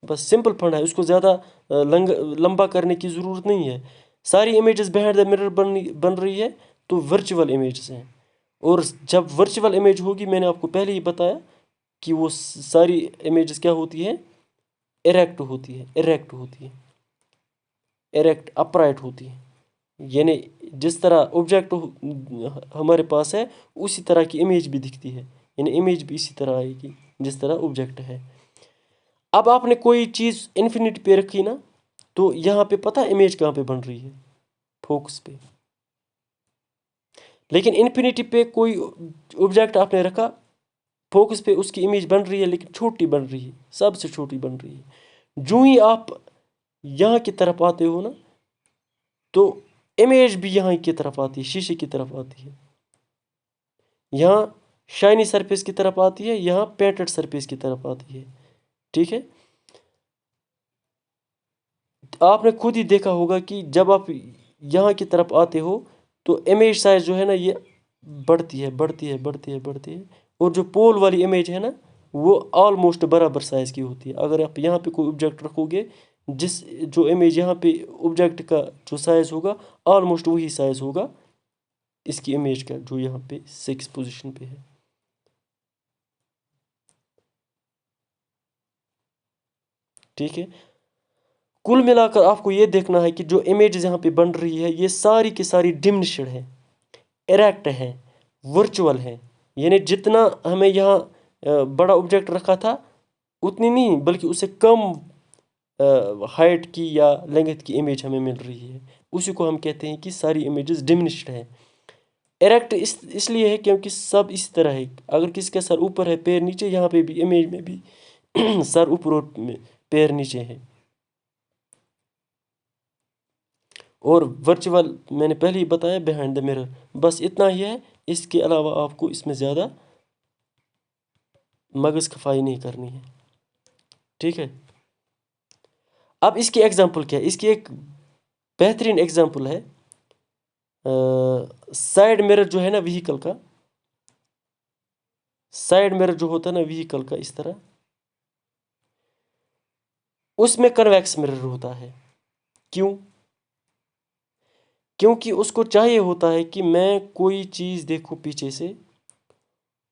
[SPEAKER 1] बस सिंपल फंडा है, उसको ज़्यादा लंबा करने की ज़रूरत नहीं है। सारी इमेजेस बिहाइंड द मिरर बन रही है तो वर्चुअल इमेजेस हैं। और जब वर्चुअल इमेज होगी, मैंने आपको पहले ही बताया कि वो सारी इमेजेस क्या होती है, इरेक्ट होती है, इरेक्ट अपराइट होती है। यानी जिस तरह ऑब्जेक्ट हमारे पास है उसी तरह की इमेज भी दिखती है, यानी इमेज भी इसी तरह आएगी जिस तरह ऑब्जेक्ट है। अब आपने कोई चीज़ इन्फिनिटी पे रखी ना, तो यहाँ पे पता है इमेज कहाँ पे बन रही है, फोकस पे। लेकिन इन्फिनिटी पे कोई ऑब्जेक्ट आपने रखा, फोकस पे उसकी इमेज बन रही है लेकिन छोटी बन रही है, सबसे छोटी बन रही है। जो ही आप यहाँ की तरफ आते हो ना, तो इमेज भी यहाँ की तरफ आती है, शीशे की तरफ आती है। यहाँ शाइनी सरफेस की तरफ आती है, यहाँ पेंटेड सरफेस की तरफ आती है। ठीक है, आपने खुद ही देखा होगा कि जब आप यहाँ की तरफ आते हो तो इमेज साइज जो है ना, ये बढ़ती है बढ़ती है बढ़ती है बढ़ती है, और जो पोल वाली इमेज है ना, वो ऑलमोस्ट बराबर साइज़ की होती है। अगर आप यहाँ पे कोई ऑब्जेक्ट रखोगे, जो इमेज यहाँ पे ऑब्जेक्ट का जो साइज़ होगा, ऑलमोस्ट वही साइज़ होगा इसकी इमेज का, जो यहाँ पे 6 पोजीशन पे है। ठीक है, कुल मिलाकर आपको ये देखना है कि जो इमेज यहाँ पे बन रही है, ये सारी की सारी डिमिनिश्ड है, इरेक्ट है, वर्चुअल है। यानी जितना हमें यहाँ बड़ा ऑब्जेक्ट रखा था, उतनी नहीं बल्कि उससे कम हाइट की या लेंथ की इमेज हमें मिल रही है। उसी को हम कहते हैं कि सारी इमेजेस डिमिनिश्ड है। इरेक्ट इसलिए है क्योंकि सब इस तरह है। अगर किसी का सर ऊपर है, पैर नीचे, यहाँ पे भी इमेज में भी सर ऊपर और पैर नीचे है। और वर्चुअल मैंने पहले ही बताया, बिहाइंड द मिरर। बस इतना ही है, इसके अलावा आपको इसमें ज़्यादा मगज खपाई नहीं करनी है। ठीक है, अब इसकी एग्जांपल क्या है? इसकी एक बेहतरीन एग्जांपल है साइड मिरर जो है ना व्हीकल का, साइड मिरर जो होता है ना व्हीकल का, इस तरह, उसमें कन्वेक्स मिरर होता है। क्यों? क्योंकि उसको चाहिए होता है कि मैं कोई चीज़ देखूं पीछे से,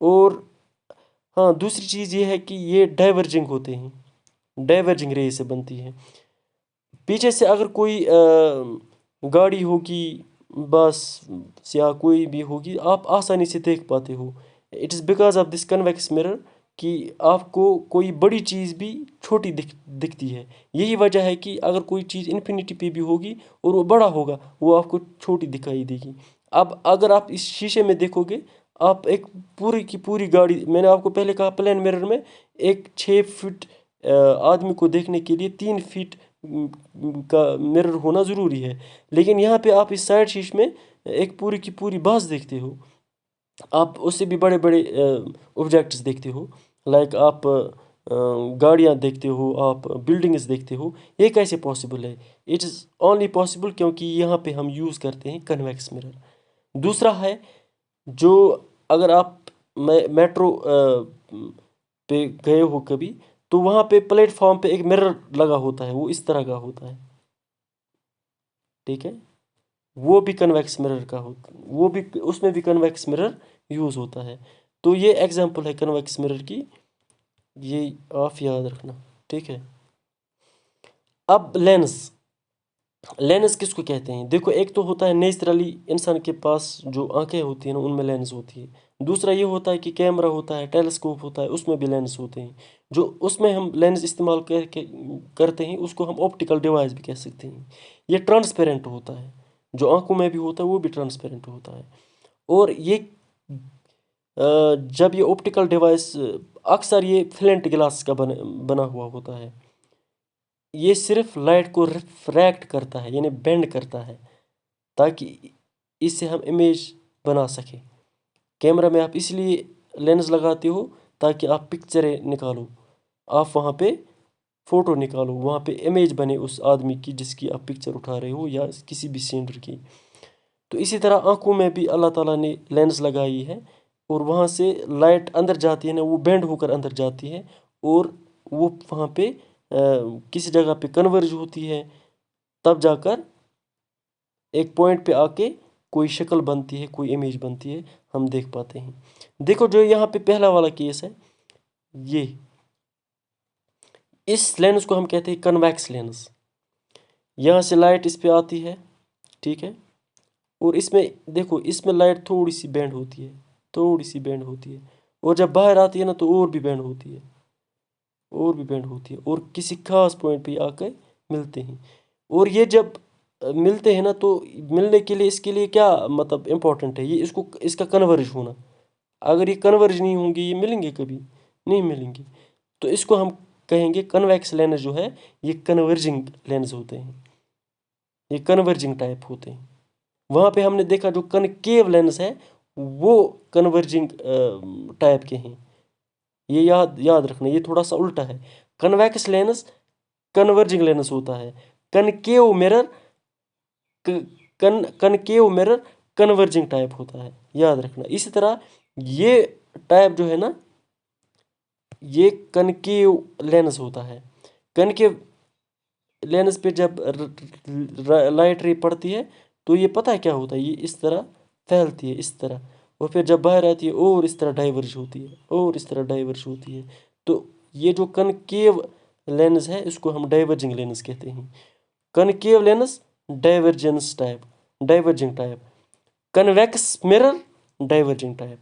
[SPEAKER 1] और हाँ, दूसरी चीज़ ये है कि ये डाइवर्जिंग होते हैं, डाइवर्जिंग रे से बनती है। पीछे से अगर कोई गाड़ी होगी, बस या कोई भी होगी, आप आसानी से देख पाते हो। It is because of this convex mirror कि आपको कोई बड़ी चीज़ भी छोटी दिखती है। यही वजह है कि अगर कोई चीज़ इन्फिनिटी पे भी होगी और वो बड़ा होगा, वो आपको छोटी दिखाई देगी। अब अगर आप इस शीशे में देखोगे, आप एक पूरी की पूरी गाड़ी, मैंने आपको पहले कहा प्लेन मिरर में एक 6 फीट आदमी को देखने के लिए 3 फीट का मिरर होना ज़रूरी है। लेकिन यहाँ पे आप इस साइड शीश में एक पूरी की पूरी बास देखते हो, आप उससे भी बड़े बड़े ऑब्जेक्ट्स देखते हो। लाइक आप गाड़ियाँ देखते हो, आप बिल्डिंग्स देखते हो। ये कैसे पॉसिबल है? इट इज़ ओनली पॉसिबल क्योंकि यहाँ पे हम यूज़ करते हैं कन्वेक्स मिरर। दूसरा है, जो अगर आप मेट्रो पे गए हो कभी, तो वहाँ पे प्लेटफॉर्म पे एक मिरर लगा होता है, वो इस तरह का होता है। ठीक है, वो भी कन्वेक्स मिरर का होता, वो भी, उसमें भी कन्वेक्स मिरर यूज़ होता है। तो ये एग्जांपल है कन्वेक्स मिरर की, ये आप याद रखना। ठीक है, अब लेंस, लेंस किसको कहते हैं? देखो, एक तो होता है नेचुरली इंसान के पास जो आंखें होती हैं ना, उनमें लेंस होती है। दूसरा ये होता है कि कैमरा होता है, टेलीस्कोप होता है, उसमें भी लेंस होते हैं। जो उसमें हम लेंस इस्तेमाल करते हैं, उसको हम ऑप्टिकल डिवाइस भी कह सकते हैं। ये ट्रांसपेरेंट होता है, जो आंखों में भी होता है वो भी ट्रांसपेरेंट होता है। और ये जब ये ऑप्टिकल डिवाइस, अक्सर ये फ्लेंट ग्लास का बना हुआ होता है। ये सिर्फ लाइट को रिफ्रैक्ट करता है, यानी बेंड करता है, ताकि इससे हम इमेज बना सकें। कैमरा में आप इसलिए लेंस लगाते हो ताकि आप पिक्चरें निकालो, आप वहाँ पे फ़ोटो निकालो, वहाँ पे इमेज बने उस आदमी की जिसकी आप पिक्चर उठा रहे हो, या किसी भी सीनरी की। तो इसी तरह आँखों में भी अल्लाह ताला ने लेंस लगाई है, और वहाँ से लाइट अंदर जाती है ना, वो बेंड होकर अंदर जाती है, और वो वहाँ पे किसी जगह पे कन्वर्ज होती है, तब जाकर एक पॉइंट पे आके कोई शक्ल बनती है, कोई इमेज बनती है, हम देख पाते हैं। देखो, जो यहाँ पे पहला वाला केस है, ये इस लेंस को हम कहते हैं कन्वेक्स लेंस। यहाँ से लाइट इस पे आती है, ठीक है, और इसमें देखो, इसमें लाइट थोड़ी सी बेंड होती है, थोड़ी सी बेंड होती है, और जब बाहर आती है ना, तो और भी बेंड होती है, और भी बेंड होती है, और किसी खास पॉइंट पे आकर मिलते हैं। और ये जब मिलते हैं ना, तो मिलने के लिए इसके लिए क्या मतलब इम्पोर्टेंट है, ये इसका कन्वर्ज होना। अगर ये कन्वर्ज नहीं होंगे ये मिलेंगे कभी नहीं मिलेंगे। तो इसको हम कहेंगे कन्वेक्स लेंस जो है ये कन्वर्जिंग लेंस होते हैं, ये कन्वर्जिंग टाइप होते हैं। वहाँ पे हमने देखा जो कनकेव लेंस है वो कन्वर्जिंग टाइप के हैं। ये याद याद रखना, ये थोड़ा सा उल्टा है। कन्वेक्स लेंस कन्वर्जिंग लेंस होता है, concave mirror concave mirror converging type होता है, याद रखना। इसी तरह ये टाइप जो है ना ये कनकेव लेंस होता है। कनकेव लेंस पे जब लाइट रे पड़ती है तो ये पता है क्या होता है, ये इस तरह फैलती है इस तरह, और फिर जब बाहर आती है और इस तरह डाइवर्ज होती है और इस तरह डाइवर्ज होती है। तो ये जो कनकेव लेंस है इसको हम डाइवर्जिंग लेंस कहते हैं। Concave lens divergence type, diverging type. Convex mirror diverging type.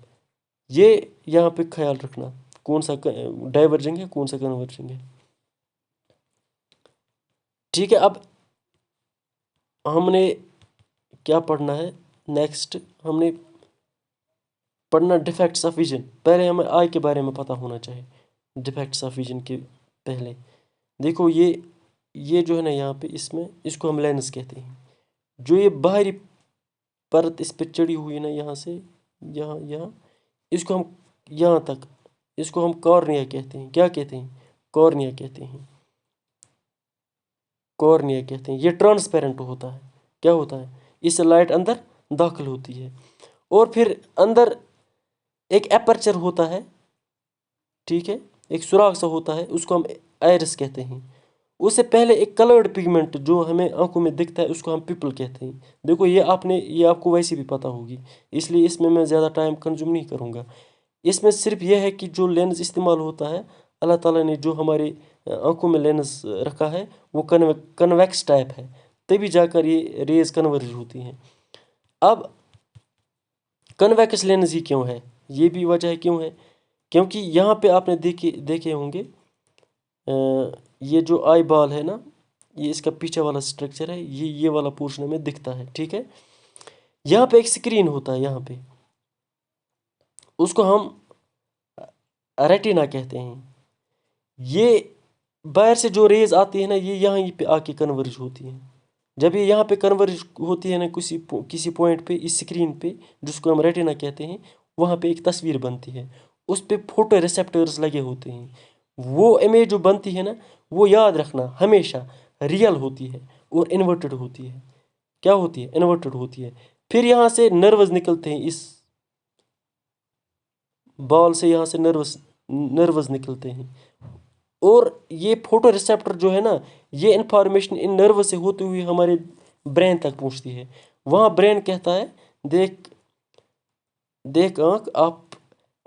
[SPEAKER 1] ये यहाँ पे ख्याल रखना कौन सा डाइवर्जिंग है कौन सा कन्वर्जिंग है। ठीक है, अब हमने क्या पढ़ना है नेक्स्ट, हमने पढ़ना डिफेक्ट्स ऑफ विजन। पहले हमें आई के बारे में पता होना चाहिए डिफेक्ट्स ऑफ विजन के पहले। देखो ये जो है ना यहाँ पे इसमें इसको हम लेंस कहते हैं। जो ये बाहरी परत इस पे चढ़ी हुई है ना यहाँ से यहाँ यहाँ, इसको हम यहाँ तक, इसको हम कॉर्निया कहते हैं। क्या कहते हैं? कॉर्निया कहते हैं, कॉर्निया कहते हैं। ये ट्रांसपेरेंट होता है। क्या होता है? इससे लाइट अंदर दाखिल होती है और फिर अंदर एक एपर्चर होता है, ठीक है, एक सुराख सा होता है, उसको हम आइरिस कहते हैं। उससे पहले एक कलर्ड पिगमेंट जो हमें आंखों में दिखता है उसको हम पिपल कहते हैं। देखो ये आपको वैसे भी पता होगी, इसलिए इसमें मैं ज़्यादा टाइम कंज्यूम नहीं करूँगा। इसमें सिर्फ यह है कि जो लेंस इस्तेमाल होता है, अल्लाह ताला ने जो हमारी आंखों में लेंस रखा है वो कन्वेक्स टाइप है, तभी जाकर ये रेज कन्वर्ज होती हैं। अब कन्वेक्स लेंस ही क्यों है, ये भी वजह क्यों है, क्योंकि यहाँ पे आपने देखे होंगे ये जो आई बॉल है ना, ये इसका पीछे वाला स्ट्रक्चर है, ये वाला पोर्शन में दिखता है, ठीक है। यहाँ पे एक स्क्रीन होता है, यहाँ पे उसको हम रेटिना कहते हैं। ये बाहर से जो रेज आती है ना ये यहाँ पे आके कन्वर्ज होती है। जब ये यहाँ पे कन्वर्ज होती है ना किसी पॉइंट पे इस स्क्रीन पे जिसको हम रेटिना कहते हैं, वहाँ पे एक तस्वीर बनती है, उस पे फोटो रिसेप्टर्स लगे होते हैं। वो इमेज जो बनती है ना वो याद रखना हमेशा रियल होती है और इन्वर्टेड होती है। क्या होती है? इन्वर्टेड होती है। फिर यहाँ से नर्व्स निकलते हैं, इस बॉल से यहाँ से नर्व्स निकलते हैं और ये फोटो रिसेप्टर जो है ना ये इंफॉर्मेशन इन नर्व से होती हुई हमारे ब्रेन तक पहुँचती है। वहाँ ब्रेन कहता है देख देख आँख, आप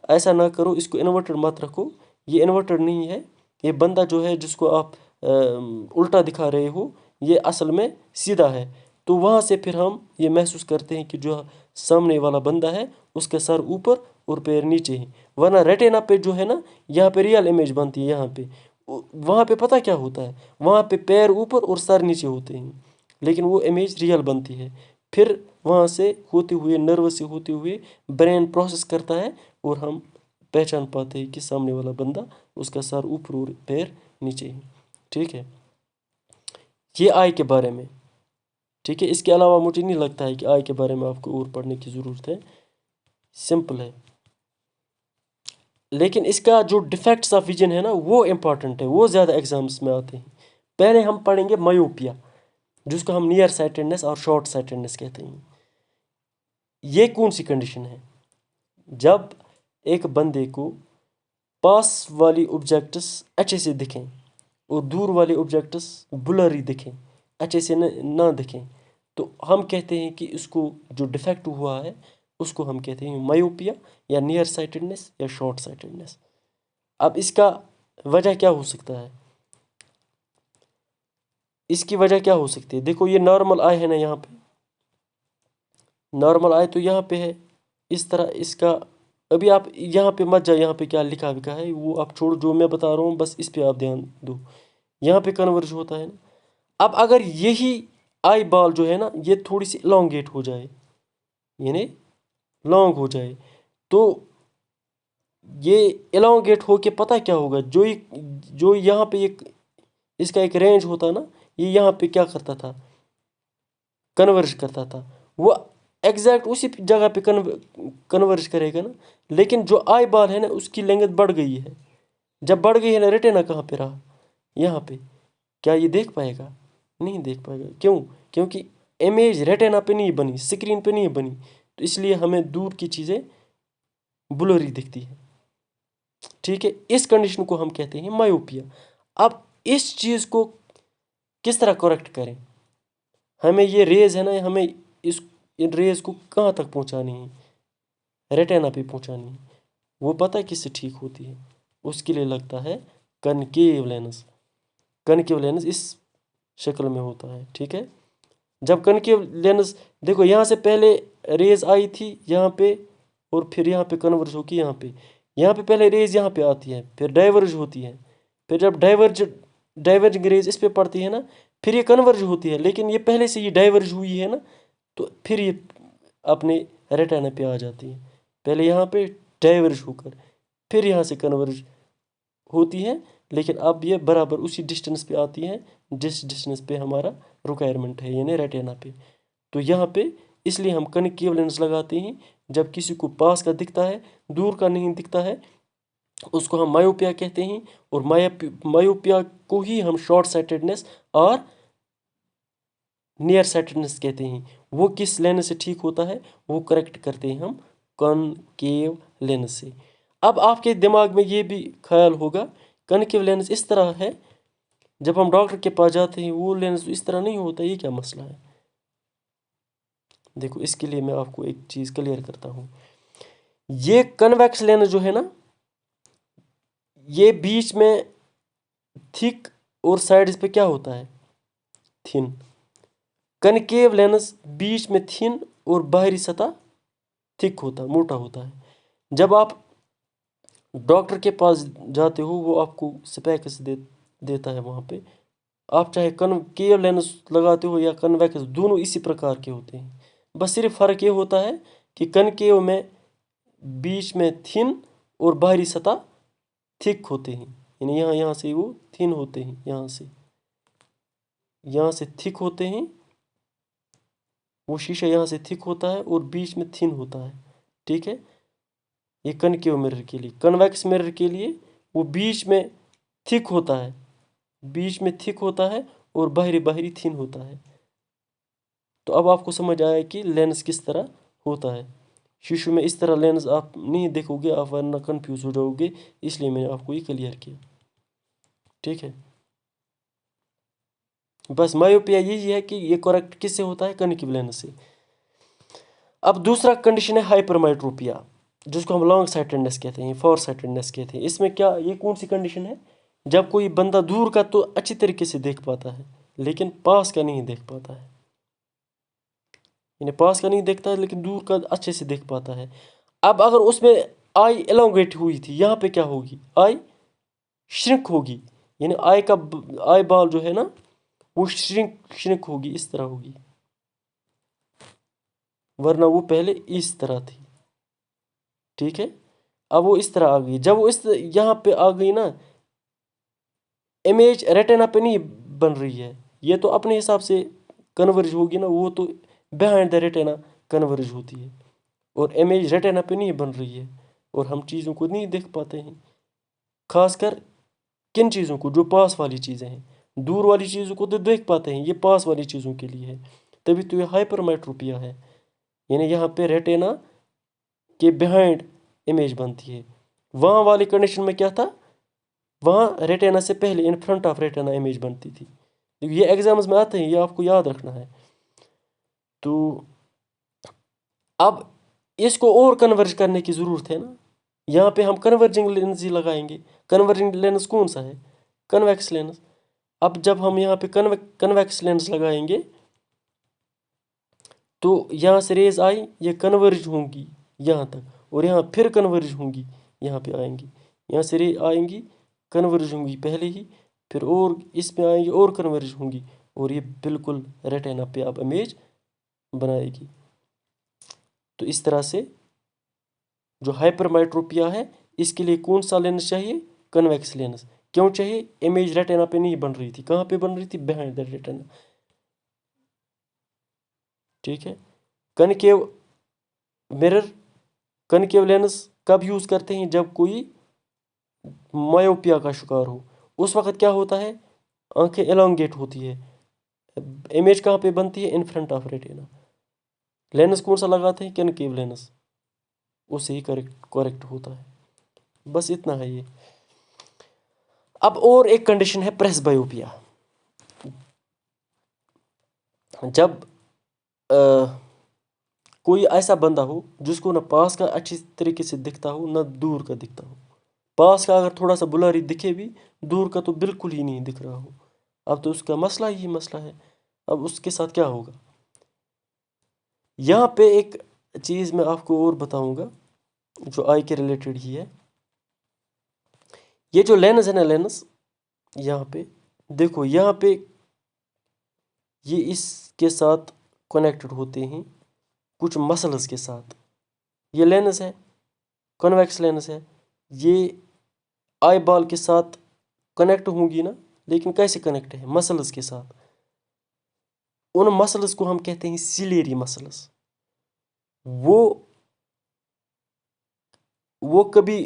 [SPEAKER 1] ऐसा ना करो, इसको इन्वर्टेड मत रखो, ये इन्वर्टेड नहीं है, ये बंदा जो है जिसको आप उल्टा दिखा रहे हो ये असल में सीधा है। तो वहाँ से फिर हम ये महसूस करते हैं कि जो सामने वाला बंदा है उसका सर ऊपर और पैर नीचे है। वरना रेटिना पे जो है ना यहाँ पे रियल इमेज बनती है, यहाँ पे वहाँ पे पता क्या होता है, वहाँ पे पैर ऊपर और सर नीचे होते हैं, लेकिन वो इमेज रियल बनती है। फिर वहाँ से होते हुए नर्व से होते हुए ब्रेन प्रोसेस करता है और हम पहचान पाते हैं कि सामने वाला बंदा उसका सर ऊपर और पैर नीचे है, ठीक है। ये आई के बारे में, ठीक है। इसके अलावा मुझे नहीं लगता है कि आई के बारे में आपको और पढ़ने की ज़रूरत है, सिंपल है। लेकिन इसका जो डिफेक्ट्स ऑफ विजन है ना वो इम्पॉर्टेंट है, वो ज़्यादा एग्जाम्स में आते हैं। पहले हम पढ़ेंगे मायोपिया, जिसको हम नियर साइटेडनेस और शॉर्ट साइटेडनेस कहते हैं। ये कौन सी कंडीशन है? जब एक बंदे को पास वाली ऑब्जेक्ट्स अच्छे से दिखें और दूर वाले ऑब्जेक्ट्स ब्लरी दिखें, अच्छे से ना दिखें, तो हम कहते हैं कि इसको जो डिफेक्ट हुआ है उसको हम कहते हैं मायोपिया या नियर साइटेडनेस या शॉर्ट साइटेडनेस। अब इसका वजह क्या हो सकता है? इसकी वजह क्या हो सकती है? देखो ये नॉर्मल आई है ना, यहाँ पे नॉर्मल आई तो यहाँ पे है इस तरह। इसका अभी आप यहाँ पे मत जाओ, यहाँ पे क्या लिखा विखा है वो आप छोड़ो, जो मैं बता रहा हूँ बस इस पे आप ध्यान दो। यहाँ पे कन्वर्ज होता है ना। अब अगर यही आई बॉल जो है ना ये थोड़ी सी इलोंगेट हो जाए, यानी लॉन्ग हो जाए, तो ये इलोंगेट होके पता क्या होगा, जो यहाँ पे एक इसका एक रेंज होता ना, ये यहाँ पे क्या करता था, कन्वर्ज करता था। वो एग्जैक्ट उसी जगह पे कन्वर्ज करेगा ना, लेकिन जो आई बाल है ना उसकी लेंथ बढ़ गई है। जब बढ़ गई है ना, रेटिना कहाँ पे रहा, यहाँ पे। क्या ये देख पाएगा? नहीं देख पाएगा। क्यों? क्योंकि इमेज रेटिना पे नहीं बनी, स्क्रीन पे नहीं बनी, तो इसलिए हमें दूर की चीज़ें ब्लरी दिखती है। ठीक है, इस कंडीशन को हम कहते हैं मायोपिया। अब इस चीज़ को किस तरह करेक्ट करें? हमें ये रेज है ना, हमें इन रेज को कहाँ तक पहुँचानी है? रेटिना पे पहुँचानी है। वो पता है किससे ठीक होती है? उसके लिए लगता है कनकेव लेंस। कनकेव लेंस इस शक्ल में होता है। ठीक है, जब कनकेव लेंस, देखो यहाँ से पहले रेज आई थी यहाँ पे, और फिर यहाँ पे कन्वर्ज होगी यहाँ पे। यहाँ पे पहले रेज यहाँ पे आती है, फिर डाइवर्ज होती है, फिर जब डाइवर्जिंग रेज इस पे पड़ती है ना, फिर ये कन्वर्ज होती है। लेकिन ये पहले से ये डाइवर्ज हुई है ना, तो फिर ये अपने रेटिना पे आ जाती है। पहले यहाँ पे डाइवर्ज होकर फिर यहाँ से कन्वर्ज होती है, लेकिन अब ये बराबर उसी डिस्टेंस पे आती है जिस डिस्टेंस पे हमारा रिक्वायरमेंट है, यानी रेटिना पे। तो यहाँ पे इसलिए हम कनकेव लेंस लगाते हैं। जब किसी को पास का दिखता है, दूर का नहीं दिखता है, उसको हम मायोपिया कहते हैं। और मायोपिया को ही हम शॉर्ट साइटेडनेस और नियर साइटेडनेस कहते हैं। वो किस लेंस से ठीक होता है, वो करेक्ट करते हैं हम कनकेव लेंस से। अब आपके दिमाग में ये भी ख्याल होगा, कनकेव लेंस इस तरह है, जब हम डॉक्टर के पास जाते हैं वो लेंस इस तरह नहीं होता, ये क्या मसला है? देखो, इसके लिए मैं आपको एक चीज़ क्लियर करता हूँ। ये कन्वेक्स लेंस जो है ना, ये बीच में थिक और साइड्स पे क्या होता है, थिन। कनकेव लेंस बीच में थिन और बाहरी सतह थिक होता, मोटा होता है। जब आप डॉक्टर के पास जाते हो, वो आपको स्पेक्स देता है वहाँ पे। आप चाहे कनकेव लेंस लगाते हो या कन्वेक्स, दोनों इसी प्रकार के होते हैं। बस सिर्फ फ़र्क ये होता है कि कनकेव में बीच में थिन और बाहरी सतह थिक होते हैं, यानी यहाँ से वो थिन होते हैं, यहाँ से थिक होते हैं। वो शीशा यहाँ से थिक होता है और बीच में थिन होता है। ठीक है, ये कनकेव मिरर के लिए। कन्वेक्स मिरर के लिए वो बीच में थिक होता है, और बाहरी थिन होता है। तो अब आपको समझ आया कि लेंस किस तरह होता है। शीशे में इस तरह लेंस आप नहीं देखोगे, आप वरना कंफ्यूज हो जाओगे, इसलिए मैंने आपको ये क्लियर किया। ठीक है, बस मायोपिया यही है कि ये करेक्ट किससे होता है, कनकेव लेंस से। अब दूसरा कंडीशन है हाइपरमेट्रोपिया, जिसको हम लॉन्ग साइटेडनेस कहते हैं, फॉर साइटेडनेस कहते हैं। इसमें क्या, ये कौन सी कंडीशन है? जब कोई बंदा दूर का तो अच्छी तरीके से देख पाता है, लेकिन पास का नहीं देख पाता है। यानी पास का नहीं देखता है, लेकिन दूर का अच्छे से देख पाता है। अब अगर उसमें आई एलोंगेट हुई थी, यहाँ पे क्या होगी, आई श्रिंक होगी। यानी आई बॉल जो है ना, वो श्रिंक होगी, इस तरह होगी, वरना वो पहले इस तरह थी। ठीक है, अब वो इस तरह आ गई। जब वो यहाँ पे आ गई ना, इमेज रेटिना पे नहीं बन रही है, ये तो अपने हिसाब से कन्वर्ज होगी ना, वो तो बिहाइंड द रेटिना कन्वर्ज होती है, और इमेज रेटिना पे नहीं बन रही है, और हम चीज़ों को नहीं देख पाते हैं। खासकर किन चीज़ों को, जो पास वाली चीज़ें हैं। दूर वाली चीज़ों को तो देख पाते हैं, ये पास वाली चीज़ों के लिए है। तभी तो ये हाइपरमेट्रोपिया है, यानी यहाँ पे रेटिना के बिहाइंड इमेज बनती है। वहाँ वाली कंडीशन में क्या था, वहाँ रेटिना से पहले in front of retina image बनती थी। ये एग्जाम्स में आते हैं, ये आपको याद रखना है। तो अब इसको और कन्वर्ज करने की ज़रूरत है ना, यहाँ पे हम कन्वर्जिंग लेंस ही लगाएंगे। कन्वर्जिंग लेंस कौन सा है, कन्वेक्स लेंस। अब जब हम यहाँ पे कन्वेक्स लेंस लगाएंगे, तो यहाँ से रेज आई, ये कन्वर्ज होंगी यहाँ तक, और यहाँ फिर कन्वर्ज होंगी, यहाँ पे आएंगी। यहाँ से रे आएंगी, कन्वर्ज होंगी पहले ही, फिर और इसमें आएंगी और कन्वर्ज होंगी, और ये बिल्कुल रेटिना पे अब इमेज बनाएगी। तो इस तरह से जो हाइपरमेट्रोपिया है इसके लिए कौन सा लेंस चाहिए? Convex lens. क्यों चाहिए? इमेज रेटिना पे नहीं बन रही थी, कहाँ पे बन रही थी? Behind the retina. ठीक है। कनकेव मिरर, कनकेव लेंस कब यूज़ करते हैं? जब कोई मायोपिया का शिकार हो। उस वक्त क्या होता है? आंखें एलोंगेट होती है, इमेज कहाँ पे बनती है? In front of retina. Lens कौन सा लगाते हैं? कनकेव लेंस, उससे ही करेक्ट होता है। बस इतना है ये। अब और एक कंडीशन है प्रेसबायोपिया। जब कोई ऐसा बंदा हो जिसको ना पास का अच्छी तरीके से दिखता हो ना दूर का दिखता हो। पास का अगर थोड़ा सा बुलारी दिखे भी, दूर का तो बिल्कुल ही नहीं दिख रहा हो। अब तो उसका मसला ही मसला है। अब उसके साथ क्या होगा? यहाँ पे एक चीज़ मैं आपको और बताऊंगा जो आई के रिलेटेड ही है। ये जो लेंस है ना, लेंस यहाँ पे देखो, यहाँ पे ये इसके साथ कनेक्टेड होते हैं कुछ मसल्स के साथ। ये लेंस है, कॉन्वेक्स लेंस है, ये आई बॉल के साथ कनेक्ट होंगी ना, लेकिन कैसे कनेक्ट है? मसल्स के साथ। उन मसल्स को हम कहते हैं सिलेरी मसल्स। वो कभी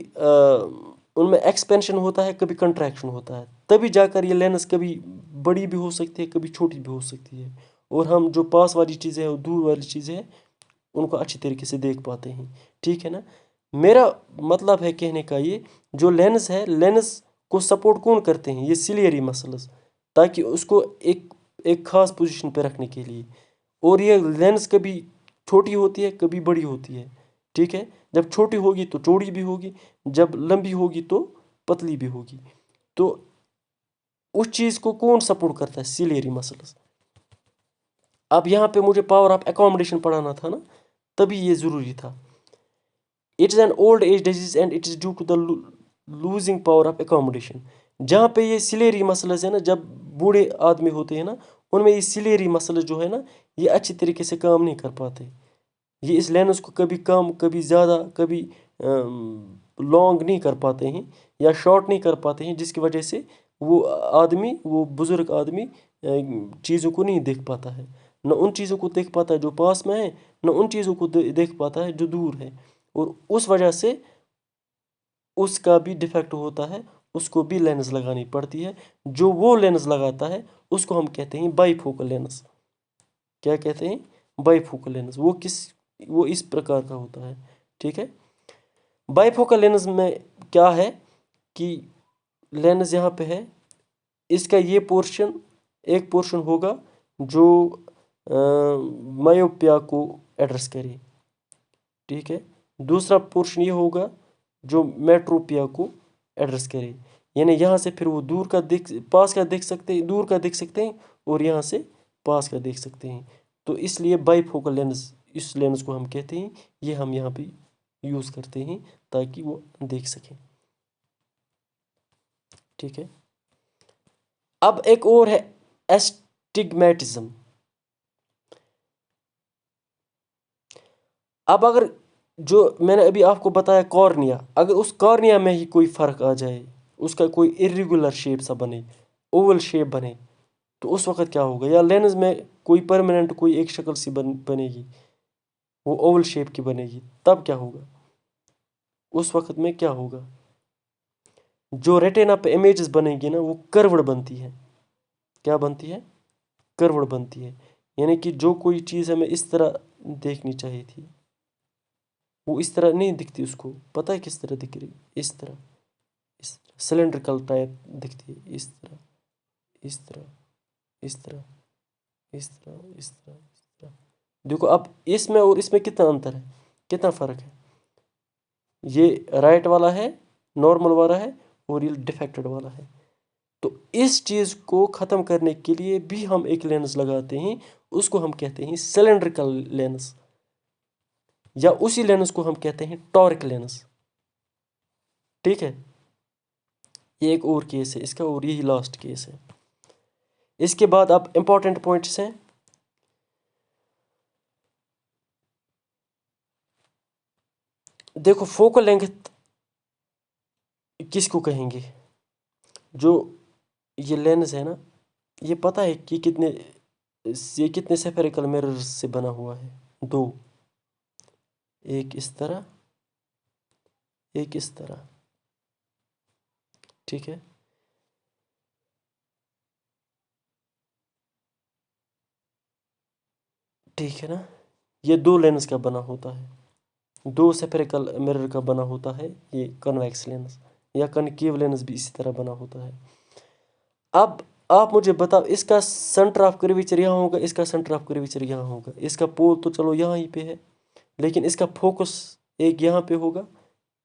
[SPEAKER 1] उनमें एक्सपेंशन होता है, कभी कंट्रैक्शन होता है, तभी जाकर ये लेंस कभी बड़ी भी हो सकती है, कभी छोटी भी हो सकती है। और हम जो पास वाली चीज़ें हैं और दूर वाली चीज़ें हैं उनको अच्छी तरीके से देख पाते हैं। ठीक है ना? मेरा मतलब है कहने का ये, जो लेंस है, लेंस को सपोर्ट कौन करते हैं? ये सिलियरी मसल्स, ताकि उसको एक एक खास पोजीशन पे रखने के लिए। और ये लेंस कभी छोटी होती है, कभी बड़ी होती है। ठीक है। जब छोटी होगी तो चौड़ी भी होगी, जब लंबी होगी तो पतली भी होगी। तो उस चीज़ को कौन सपोर्ट करता है? Ciliary muscles. अब यहाँ पे मुझे पावर ऑफ एकोमोडेशन पढ़ाना था ना, तभी ये ज़रूरी था। It is an old age disease and it is due to the losing power of accommodation. जहाँ पे ये सिलेरी मसल्स है ना, जब बूढ़े आदमी होते हैं ना, उनमें ये सिलेरी मसल्स जो है ना, ये अच्छी तरीके से काम नहीं कर पाते। ये इस लेंस को कभी कम, कभी ज़्यादा, कभी लॉन्ग नहीं कर पाते हैं या शॉर्ट नहीं कर पाते हैं, जिसकी वजह से वो बुज़ुर्ग आदमी चीज़ों को नहीं देख पाता है। न उन चीज़ों को देख पाता है जो पास में है, न उन चीज़ों को देख पाता है जो दूर है। और उस वजह से उसका भी डिफेक्ट होता है, उसको भी लेंस लगानी पड़ती है। जो वो लेंस लगाता है उसको हम कहते हैं बाईफोकल लेंस। क्या कहते हैं? Bifocal lens. वो इस प्रकार का होता है। ठीक है। बाईफोकल लेंस में क्या है कि लेंस यहाँ पे है, इसका ये पोर्शन, एक पोर्शन होगा जो मायोपिया को एड्रेस करे। ठीक है। दूसरा पोर्शन ये होगा जो मेट्रोपिया को एड्रेस करे। यानी यहाँ से फिर वो पास का देख सकते हैं, दूर का देख सकते हैं, और यहाँ से पास का देख सकते हैं। तो इसलिए बाईफोकल लेंस, इस लेंस को हम कहते हैं, ये हम यहाँ पे यूज़ करते हैं ताकि वो देख सकें। ठीक है। अब एक और है एस्टिग्मेटिज्म। अब अगर जो मैंने अभी आपको बताया कॉर्निया, अगर उस कॉर्निया में ही कोई फ़र्क आ जाए, उसका कोई इर्रेगुलर शेप सा बने, ओवल शेप बने, तो उस वक़्त क्या होगा? या लेंस में कोई परमानेंट कोई एक शक्ल सी बनेगी, वो ओवल शेप की बनेगी, तब क्या होगा? उस वक़्त में क्या होगा? जो रेटिना पे इमेजेस बनेगी ना, वो कर्व्ड बनती है। क्या बनती है? कर्व्ड बनती है। यानी कि जो कोई चीज़ हमें इस तरह देखनी चाहिए थी, वो इस तरह नहीं दिखती। उसको पता है किस तरह दिख रही? इस तरह, इस तरह सिलेंड्रिकल टाइप दिखती है। इस तरह, इस तरह, इस तरह, इस तरह, इस तरह, इस तरह। देखो अब इसमें और इसमें कितना अंतर है, कितना फ़र्क है? ये राइट वाला है, नॉर्मल वाला है, और ये डिफेक्टेड वाला है। तो इस चीज़ को ख़त्म करने के लिए भी हम एक लेंस लगाते हैं, उसको हम कहते हैं सिलेंड्रिकल लेंस, या उसी लेंस को हम कहते हैं टॉरिक लेंस। ठीक है। ये एक और केस है इसका, और यही लास्ट केस है। इसके बाद अब इंपॉर्टेंट पॉइंट्स हैं। देखो फोकल लेंथ किसको कहेंगे? जो ये लेंस है ना, ये पता है कि कितने सेफेरिकल मिरर से बना हुआ है? दो, एक इस तरह, एक इस तरह, ठीक है। ठीक है ना, ये दो लेंस का बना होता है, दो सेफेरिकल मिरर का बना होता है ये कन्वेक्स लेंस, या कनकेव लेंस भी इसी तरह बना होता है। अब आप मुझे बताओ, इसका सेंटर ऑफ कर्वेचर यहाँ होगा, इसका सेंटर ऑफ कर्वेचर यहाँ होगा, इसका पोल तो चलो यहाँ ही पे है, लेकिन इसका फोकस एक यहाँ पे होगा,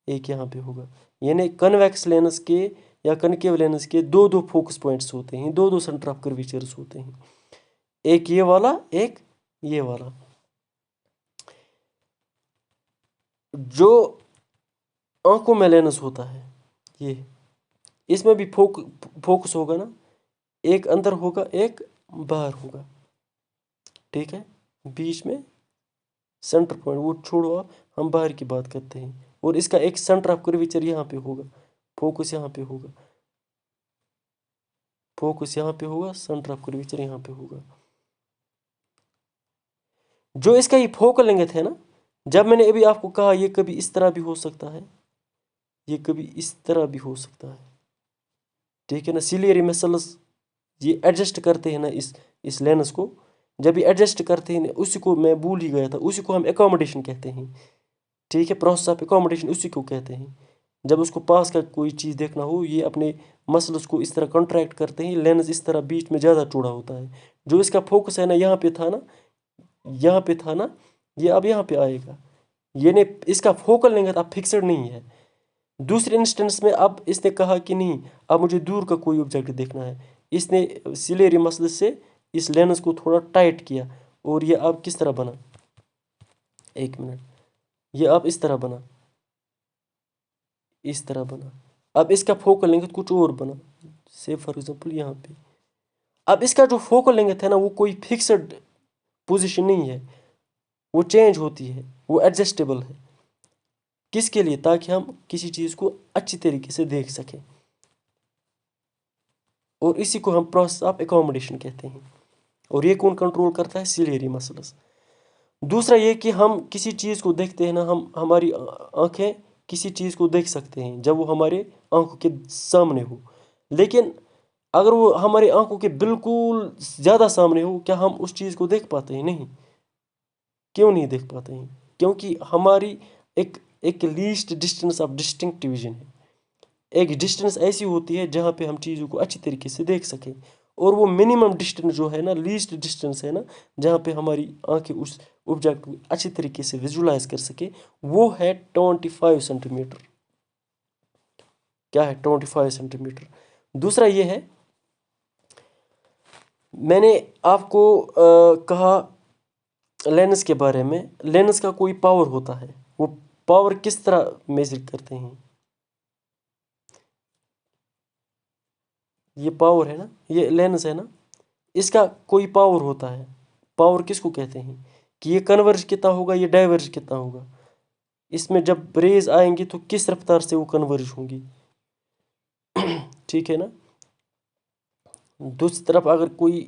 [SPEAKER 1] एक यहाँ पे होगा। यानी कन्वेक्स लेंस के या कनकेव लेंस के दो दो फोकस पॉइंट्स होते हैं, दो दो सेंटर ऑफ कर्वेचर्स होते हैं, एक ये वाला, एक ये वाला। जो आंखों में लेंस होता है ये, इसमें भी फोकस होगा ना, एक अंदर होगा, एक बाहर होगा, ठीक है। बीच में सेंटर पॉइंट वो छोड़ो, आप हम बाहर की बात करते हैं। और इसका एक सेंटर ऑफ कर्वेचर यहाँ पे होगा, फोकस यहाँ पे होगा, फोकस यहाँ पे होगा, सेंटर ऑफ कर्वेचर यहाँ पे होगा। जो इसका ये फोकल लेंथ है ना, जब मैंने अभी आपको कहा ये कभी इस तरह भी हो सकता है, ये कभी इस तरह भी हो सकता है, ठीक है ना। सिलियरी मसल्स ये एडजस्ट करते हैं ना इस लेंस को, जब ये एडजस्ट करते हैं, उसी को मैं भूल ही गया था, उसी को हम एकोमोडेशन कहते हैं, ठीक है। प्रोसेस ऑफ एकोमोडेशन उसी को कहते हैं। जब उसको पास का कोई चीज़ देखना हो, ये अपने मसल्स को इस तरह कॉन्ट्रैक्ट करते हैं, लेंस इस तरह बीच में ज़्यादा चौड़ा होता है। जो इसका फोकस है ना, यहाँ पे था ना, यहाँ पे था ना, ये अब यहाँ पे आएगा। ये ने इसका फोकल लेंथ अब फिक्सड नहीं है। दूसरे इंस्टेंस में अब इसने कहा कि नहीं, अब मुझे दूर का कोई ऑब्जेक्ट देखना है, इसने सिलेरी मसल से इस लेंस को थोड़ा टाइट किया, और ये अब किस तरह बना, एक मिनट, ये अब इस तरह बना, इस तरह बना। अब इसका फोकल लेंथ कुछ और बना, से फॉर एग्जांपल यहाँ पे। अब इसका जो फोकल लेंथ है ना, वो कोई फिक्सड पोजीशन नहीं है, वो चेंज होती है, वो एडजस्टेबल है। किसके लिए? ताकि हम किसी चीज़ को अच्छी तरीके से देख सकें, और इसी को हम प्रोसेस ऑफ एकोमोडेशन कहते हैं। और ये कौन कंट्रोल करता है? Ciliary muscles. दूसरा ये कि हम किसी चीज़ को देखते हैं ना, हम हमारी आंखें किसी चीज़ को देख सकते हैं जब वो हमारे आंखों के सामने हो, लेकिन अगर वो हमारी आंखों के बिल्कुल ज़्यादा सामने हो, क्या हम उस चीज़ को देख पाते हैं? नहीं। क्यों नहीं देख पाते हैं? क्योंकि हमारी एक एक least distance of distinct vision है। एक डिस्टेंस ऐसी होती है जहाँ पे हम चीज़ों को अच्छी तरीके से देख सकें, और वो मिनिमम डिस्टेंस जो है ना, लीस्ट डिस्टेंस है ना, जहाँ पे हमारी आंखें उस ऑब्जेक्ट को अच्छी तरीके से विजुलाइज कर सके, वो है 25 सेंटीमीटर। क्या है? 25 सेंटीमीटर। दूसरा ये है, मैंने आपको कहा लेंस के बारे में, लेंस का कोई पावर होता है, वो पावर किस तरह मेजर करते हैं? ये पावर है ना, ये लेंस है ना, इसका कोई पावर होता है। पावर किसको कहते हैं? कि ये कन्वर्ज कितना होगा, ये डाइवर्ज कितना होगा, इसमें जब रेज आएंगी तो किस रफ्तार से वो कन्वर्ज होंगी, ठीक है ना। दूसरी तरफ अगर कोई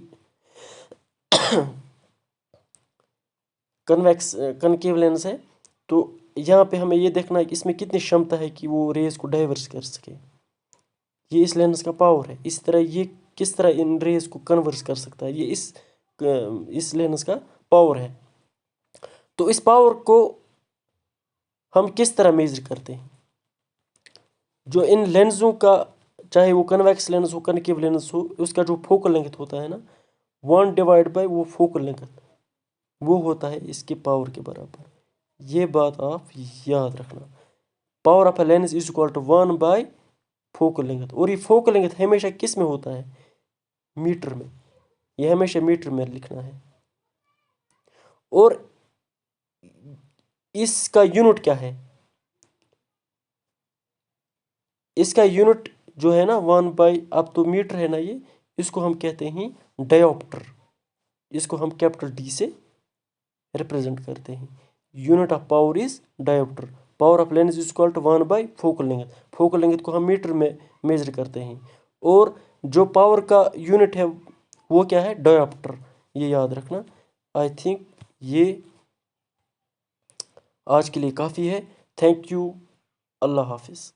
[SPEAKER 1] कनकेव लेंस है, तो यहाँ पे हमें ये देखना है कि इसमें कितनी क्षमता है कि वो रेज को डाइवर्स कर सके। ये इस लेंस का पावर है। इस तरह ये किस तरह इन रेज को कन्वर्स कर सकता है, ये इस लेंस का पावर है। तो इस पावर को हम किस तरह मेजर करते हैं? जो इन लेंसों का, चाहे वो कन्वेक्स लेंस हो, कनकेव लेंस हो, उसका जो फोकल लेंथ होता है ना, 1 डिवाइड बाय वो फोकल लेंथ, वो होता है इसके पावर के बराबर। ये बात आप याद रखना। Power of a lens is equal to 1 by focal length. और ये फोकल लेंथ हमेशा किस में होता है? मीटर में। ये हमेशा मीटर में लिखना है। और इसका यूनिट क्या है? इसका यूनिट जो है ना 1 बाय, अब तो मीटर है ना, ये इसको हम कहते हैं डायोप्टर, इसको हम कैपिटल डी से रिप्रेजेंट करते हैं। Unit of power is dioptre. Power of lens is equal to 1/4 focal length. Focal length को हम मीटर में मेजर करते हैं, और जो पावर का यूनिट है वो क्या है, डायोप्टर, ये याद रखना। आई थिंक ये आज के लिए काफ़ी है। Thank you. अल्लाह हाफिज़।